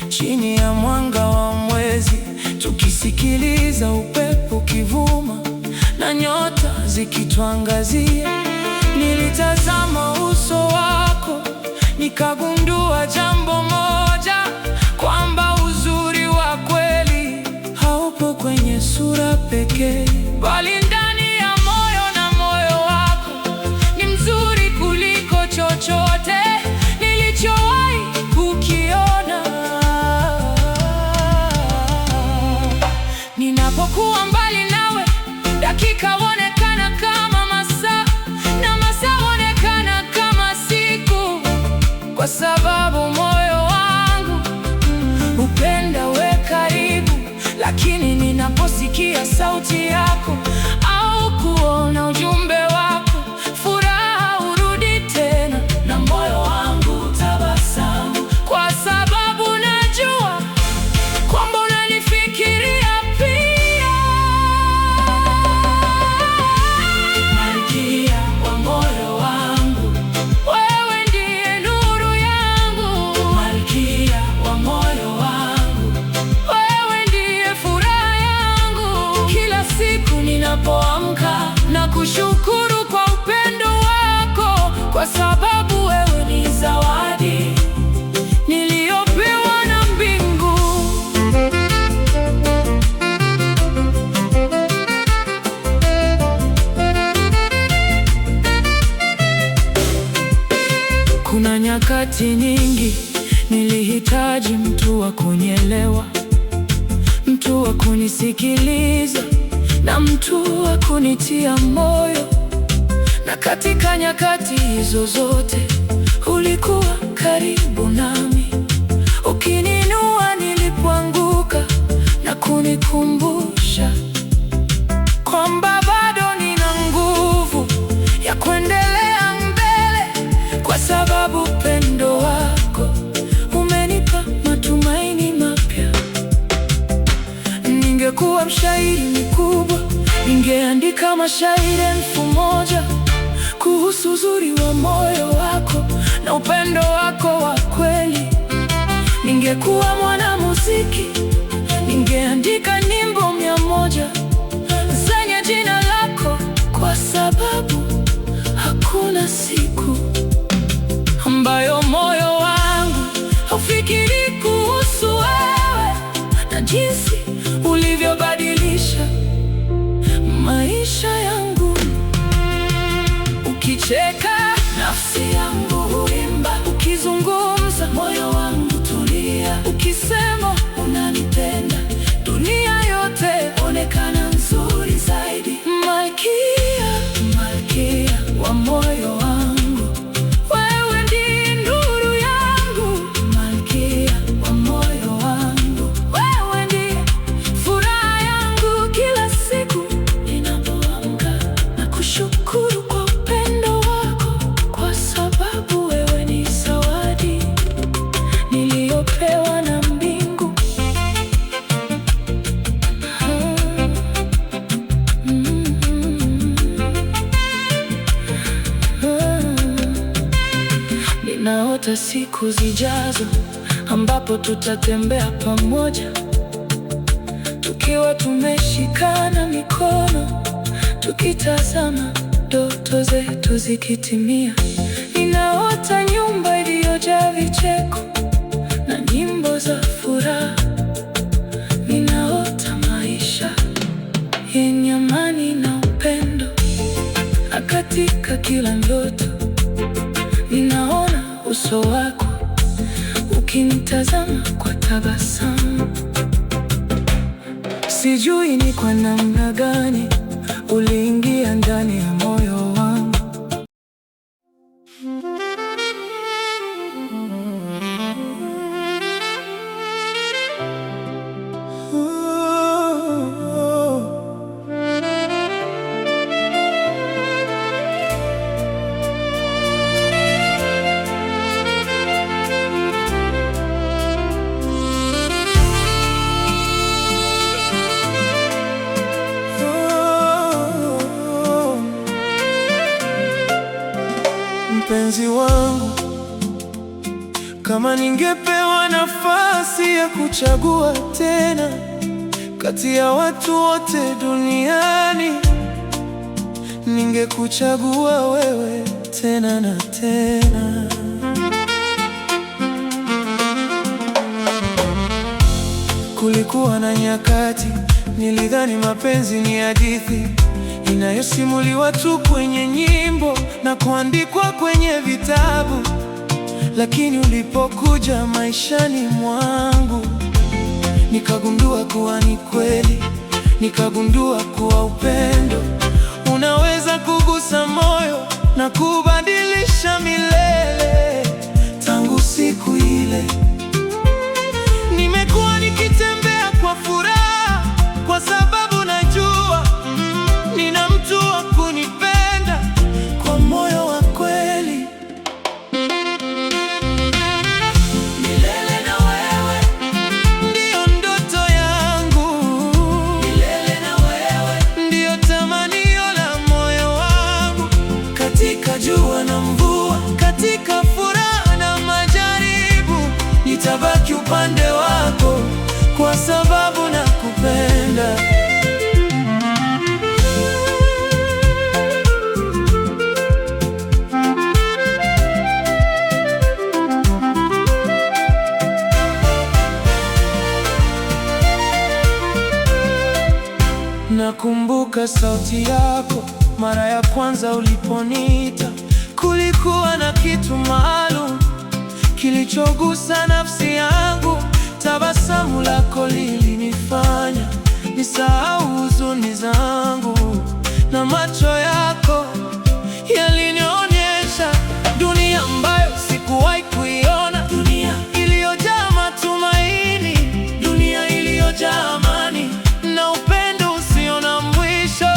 chini ya mwanga wa mwezi, tukisikiliza upepo ukivuma na nyota zikituangazia. Nilitazama uso wako nikagundua jambo moja, kwamba uzuri wa kweli haupo kwenye sura pekee, bali ndani ya moyo, na moyo wako ni mzuri kuliko chochote nilichowahi kukiona. kwa sababu moyo wangu upenda we karibu. Lakini ninaposikia sauti yako au kuona ujumbe wako, furaha hurudi tena na moyo wangu tabasamu, kwa sababu najua kwamba unanifikiria pia. Malkia wa moyo wangu, wewe ndiye nuru yangu. Malkia wa moyo wangu, wewe ndiye furaha yangu. Kila siku ninapoamka na kushukuru kwa upendo wako, kwa sababu wewe ni zawadi niliyopewa na mbingu. Kuna nyakati nyingi nilihitaji mtu wa kunielewa, mtu wa kunisikiliza na mtu wa kunitia moyo. Na katika nyakati hizo zote ulikuwa karibu nami, ukiniinua nilipoanguka na kunikumbusha kwamba bado nina nguvu ya kuendelea mbele, kwa sababu upendo wako umenipa matumaini mapya. Ningekuwa mshairi mkubwa, ningeandika mashairi 1000 kuhusu uzuri wa moyo wako na upendo wako wa kweli. Ningekuwa mwanamuziki, ningeandika nyimbo 100 zenye jina lako, kwa sababu hakuna siku ambayo moyo wangu haufikiri kuhusu wewe na jinsi ulivyobadilisha maisha yangu. Ukicheka nafsi yangu huimba, ukizungumza moyo wangu tulia, ukisema unanipenda dunia yote onekana nzuri zaidi. Malkia, malkia wa moyo wangu, wewe ndiye nuru yangu. Malkia wa moyo wangu, wewe ndiye furaha yangu. Kila siku ninapoamka na kushukuru kwa upendo wako, kwa sababu wewe ni zawadi niliyopewa na mbingu. Ninaota siku zijazo ambapo tutatembea pamoja, tukiwa tumeshikana mikono, tukitazama ndoto zetu zikitimia. Ninaota nyumba iliyojaa vicheko na nyimbo za furaha. Ninaota maisha yenye amani na upendo, na katika kila ndoto ninaona uso wako ukinitazama kwa tabasamu. Sijui ni kwa namna gani uliingia ndani ya moyo wangu. Mpenzi wangu, kama ningepewa nafasi ya kuchagua tena kati ya watu wote duniani, ningekuchagua wewe tena na tena. Kulikuwa na nyakati nilidhani mapenzi ni hadithi inayosimuliwa tu kwenye nyimbo na kuandikwa kwenye vitabu, lakini ulipokuja maishani mwangu nikagundua kuwa ni kweli, nikagundua kuwa upendo unaweza kugusa moyo na kubadilisha milele. Tangu upande wako kwa sababu nakupenda. Nakumbuka sauti yako mara ya kwanza uliponiita. Kulikuwa na kitu maalum kilichogusa nafsi yangu. Tabasamu lako lilinifanya nisahau huzuni zangu, na macho yako yalinionyesha dunia ambayo sikuwahi kuiona, dunia iliyojaa matumaini, dunia iliyojaa amani na upendo usio na mwisho.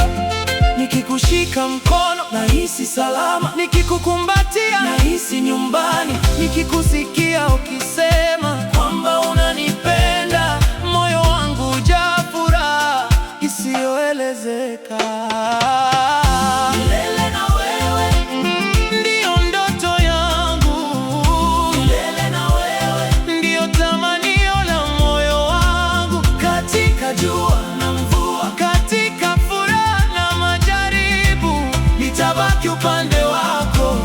Nikikushika mkono nahisi salama, nikikukumbatia nahisi nyumbani, nikikusikia ukisema kwamba unanipenda, moyo wangu hujaa furaha isiyoelezeka. Milele na wewe ndiyo ndoto yangu, milele na wewe ndiyo tamanio la moyo wangu. Katika jua na mvua, katika furaha na majaribu, nitabaki upande wako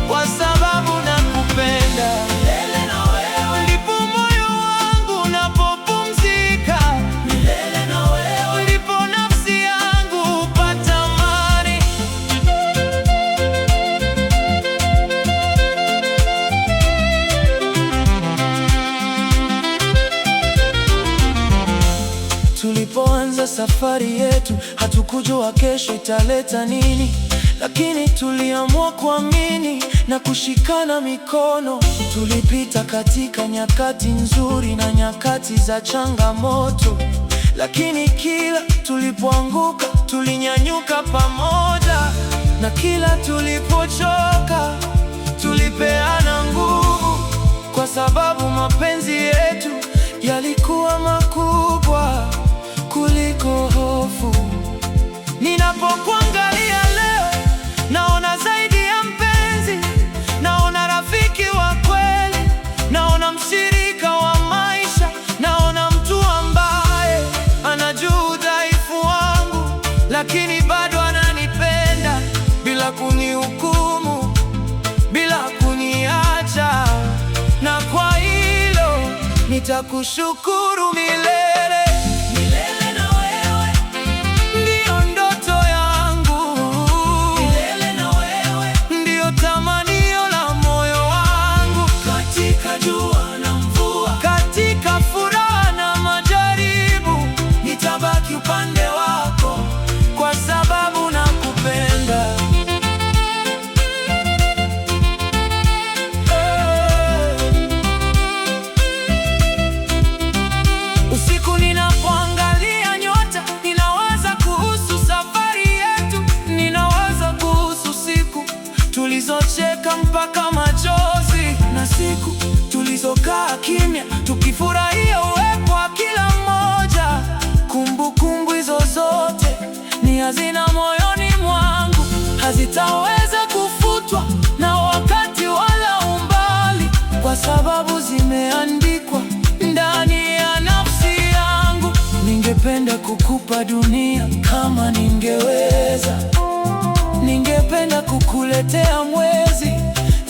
kwa sababu nakupenda. Milele na wewe ndipo moyo wangu unapopumzika, milele na wewe ndipo nafsi yangu hupata amani. Tulipoanza safari yetu hatukujua kesho italeta nini, lakini tuliamua kuamini na kushikana mikono. Tulipita katika nyakati nzuri na nyakati za changamoto, lakini kila tulipoanguka tulinyanyuka pamoja, na kila tulipochoka tulipeana nguvu, kwa sababu mapenzi yetu yalikuwa makubwa kuliko hofu. Ninapokuangalia leo, naona zaidi ya mpenzi, naona rafiki wa kweli, naona mshirika wa maisha, naona mtu ambaye anajua udhaifu wangu, lakini bado ananipenda bila kunihukumu, bila kuniacha. Na kwa hilo nitakushukuru milele. Milele na wewe ndiyo ndoto yangu, milele na wewe ndiyo tamanio la moyo wangu. Katika jua na mvua, katika furaha na majaribu, nitabaki upande wako kwa sababu nakupenda. Usiku ninapoangalia nyota, ninawaza kuhusu safari yetu, ninawaza kuhusu siku tulizocheka mpaka machozi, na siku tulizokaa kimya tukifurahia uwepo wa kila mmoja. Kumbukumbu hizo zote ni hazina moyoni mwangu, hazitaweza kufutwa na wakati wala umbali, kwa sababu zimeandikwa ndani ya nafsi yangu. Ningependa kukupa dunia kama ningeweza, ningependa kukuletea mwezi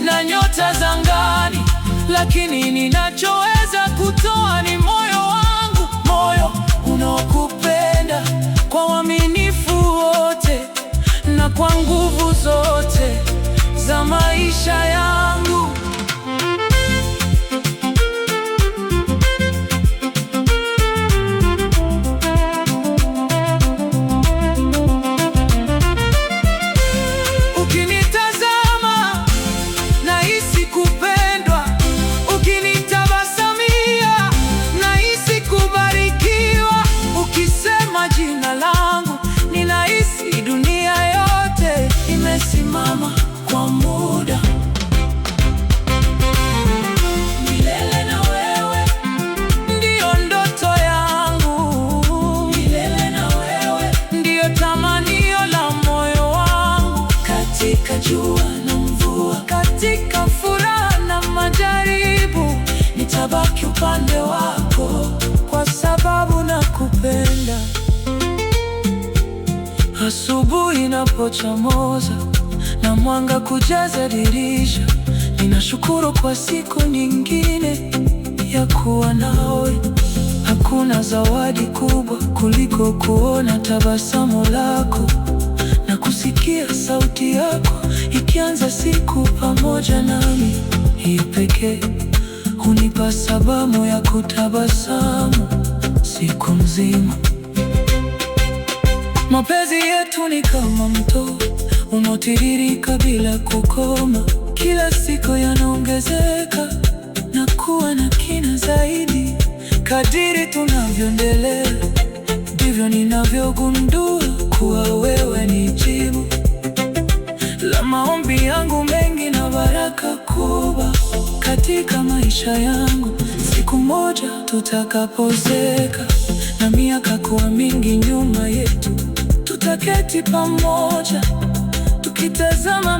na nyota za angani, lakini ninachoweza kutoa ni moyo wangu, moyo unaokupenda kwa uaminifu wote na kwa nguvu zote za maisha yangu. Ukinitazama nahisi kupendwa, ukinitabasamia nahisi kubarikiwa, ukisema jina langu ninahisi dunia yote imesimama kwa muda. linapochomoza na mwanga kujaza dirisha, ninashukuru kwa siku nyingine ya kuwa nawe. Hakuna zawadi kubwa kuliko kuona tabasamu lako na kusikia sauti yako ikianza siku pamoja nami. Hii pekee hunipa sababu ya kutabasamu siku nzima. Mapenzi yetu ni kama mto unaotiririka bila kukoma. Kila siku yanaongezeka na kuwa na kina zaidi. Kadiri tunavyoendelea, ndivyo ninavyogundua kuwa wewe ni jibu la maombi yangu mengi na baraka kubwa katika maisha yangu. Siku moja tutakapozeka na miaka kuwa mingi nyuma yetu, tutaketi pamoja tukitazama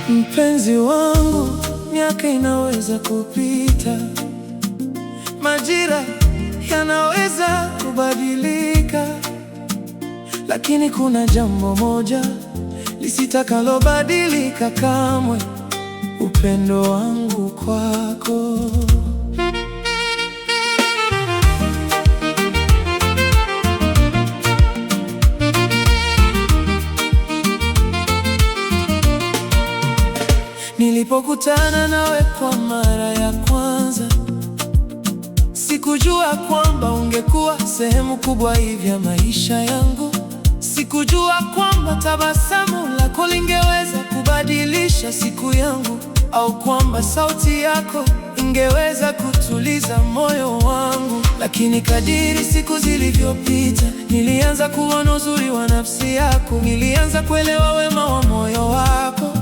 mpenzi wangu. Miaka inaweza kupita, majira yanaweza kubadilika, lakini kuna jambo moja lisitakalobadilika kamwe: upendo wangu kwako. Nilipokutana nawe kwa mara ya kwanza, sikujua kwamba ungekuwa sehemu kubwa hivi ya maisha yangu. Sikujua kwamba tabasamu lako lingeweza kubadilisha siku yangu, au kwamba sauti yako ingeweza kutuliza moyo wangu. Lakini kadiri siku zilivyopita, nilianza kuona uzuri wa nafsi yako. Nilianza kuelewa wema wa moyo wako,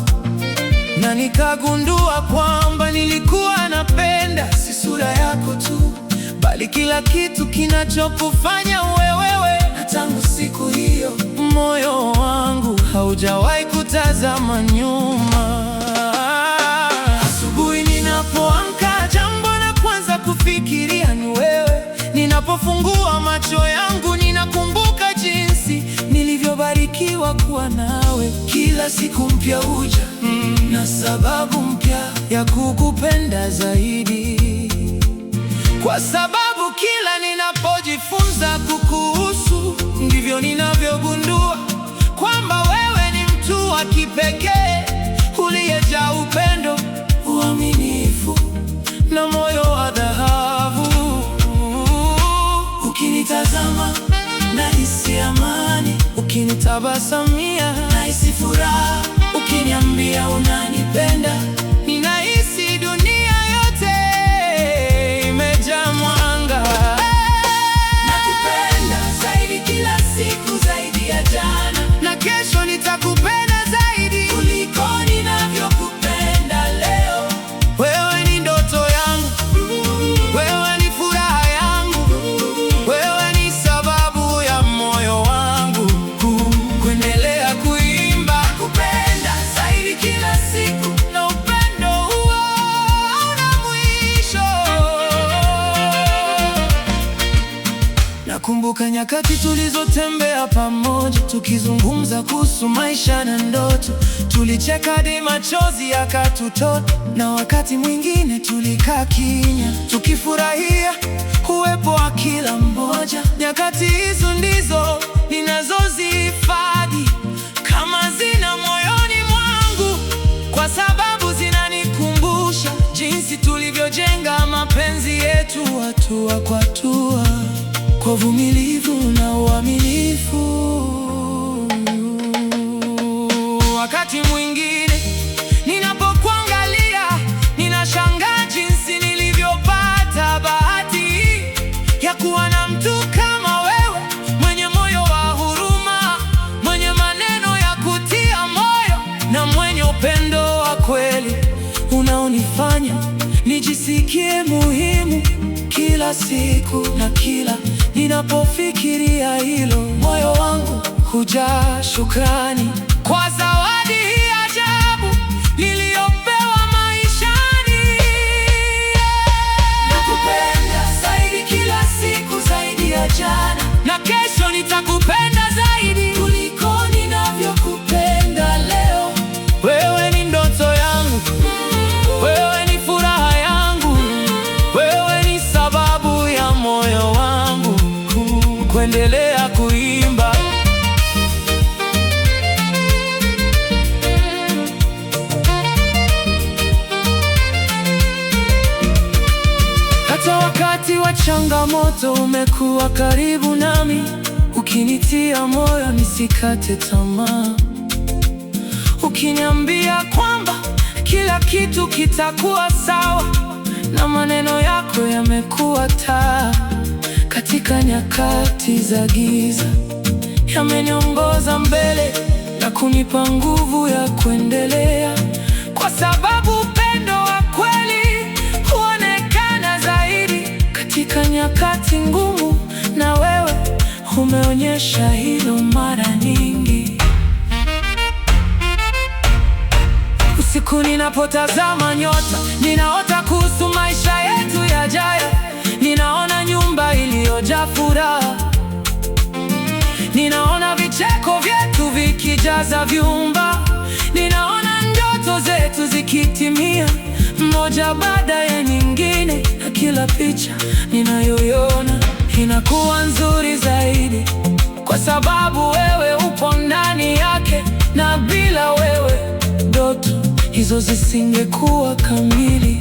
na nikagundua kwamba nilikuwa napenda si sura yako tu, bali kila kitu kinachokufanya wewe. Na tangu siku hiyo, moyo wangu haujawahi kutazama nyuma. Asubuhi ninapoamka, jambo la kwanza kufikiria ni wewe. Ninapofungua macho yangu, ninakumbuka jinsi nilivyobarikiwa kuwa nawe. Kila siku mpya huja na sababu mpya ya kukupenda zaidi, kwa sababu kila ninapojifunza kukuhusu, ndivyo ninavyogundua kwamba wewe ni mtu wa kipekee, uliyejaa upendo, uaminifu na moyo wa dhahabu. Ukinitazama nahisi amani, ukinitabasamia nahisi furaha, ukiniambia unanipenda ninahisi dunia yote imejaa mwanga. Nakupenda zaidi kila siku, zaidi ya jana, na kesho nitakupenda zaidi kuliko ninavyokupenda leo. Wewe ni ndoto yangu, wewe ni furaha yangu, wewe ni sababu ya moyo wangu kuendelea kuimba. Kupenda zaidi kila siku, na upendo huo hauna mwisho. Nakumbuka nyakati tulizotembea pamoja, tukizungumza kuhusu maisha na ndoto. Tulicheka hadi machozi yakatutoka, na wakati mwingine tulikaa kimya, tukifurahia uwepo wa kila mmoja. Nyakati hizo ndizo ninazozihifadhi kama hazina moyoni mwangu, kwa sababu zinanikumbusha jinsi tulivyojenga mapenzi yetu hatua kwa hatua, kwa uvumilivu na uaminifu. Wakati mwingine ninapokuangalia, ninashangaa jinsi nilivyopata bahati ya kuwa na mtu kama wewe, mwenye moyo wa kunifanya nijisikie muhimu kila siku, na kila ninapofikiria hilo, moyo wangu hujaa shukrani kwa zawadi hii ajabu niliyopewa maishani. Nakupenda zaidi kila siku, zaidi ya jana, na kesho nitakupenda zaidi kuliko ninavyokupenda leo. Wewe ni ndoto yangu, wewe ni furaha yangu, wewe ni sababu ya moyo wangu kuendelea kuimba. Hata wakati wa changamoto umekuwa karibu nami, ukinitia moyo nisikate tamaa, ukiniambia kwamba kila kitu kitakuwa sawa, na maneno yako yamekuwa taa katika nyakati za giza, yameniongoza mbele na kunipa nguvu ya kuendelea, kwa sababu upendo wa kweli huonekana zaidi katika nyakati ngumu, na wewe umeonyesha hilo mara nyingi. Usiku ninapotazama nyota, ninaota kuhusu maisha yetu yajayo. Ninaona nyumba iliyojaa furaha, ninaona vicheko vyetu vikijaza vyumba, ninaona ndoto zetu zikitimia moja baada ya nyingine, na kila picha ninayoiona inakuwa nzuri zaidi, kwa sababu wewe upo ndani yake, na bila wewe ndoto hizo zisingekuwa kamili.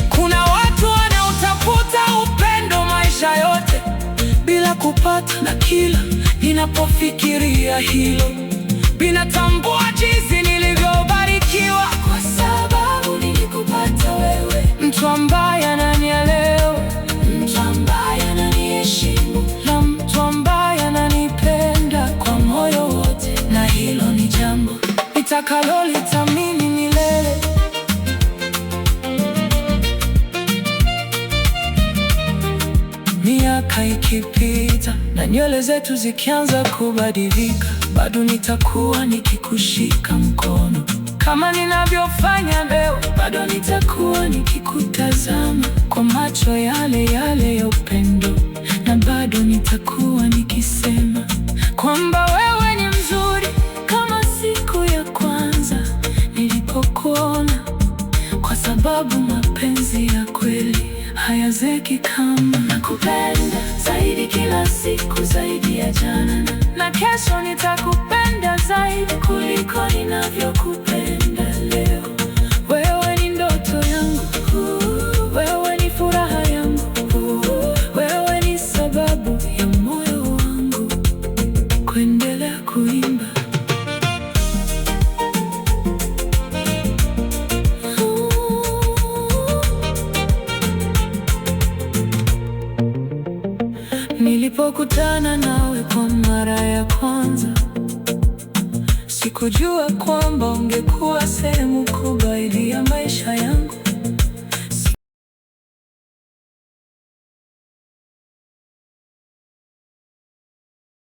Kuna watu wanaotafuta upendo maisha yote bila kupata, na kila ninapofikiria hilo ninatambua jinsi nilivyobarikiwa, kwa sababu nilikupata wewe, mtu ambaye ananielewa, mtu ambaye ananiheshimu, na mtu ambaye ananipenda kwa moyo wote, na hilo ni jambo nitakalolithamini milele. Miaka ikipita na nywele zetu zikianza kubadilika, bado nitakuwa nikikushika mkono kama ninavyofanya leo, bado nitakuwa nikikutazama kwa macho yale yale ya upendo, na bado nitakuwa nikisema kwamba wewe ni mzuri kama siku ya kwanza nilipokuona, kwa sababu mapenzi ya kweli hayazeki kama. Nakupenda zaidi kila siku, zaidi ya jana, na kesho nitakupenda zaidi kuliko ninavyokupenda leo. Wewe ni ndoto yangu, wewe ni furaha yangu, wewe ni sababu ya moyo wangu kuendelea kuimba. Nilipokutana nawe kwa mara ya kwanza, sikujua kwamba ungekuwa sehemu kubwa ya maisha yangu.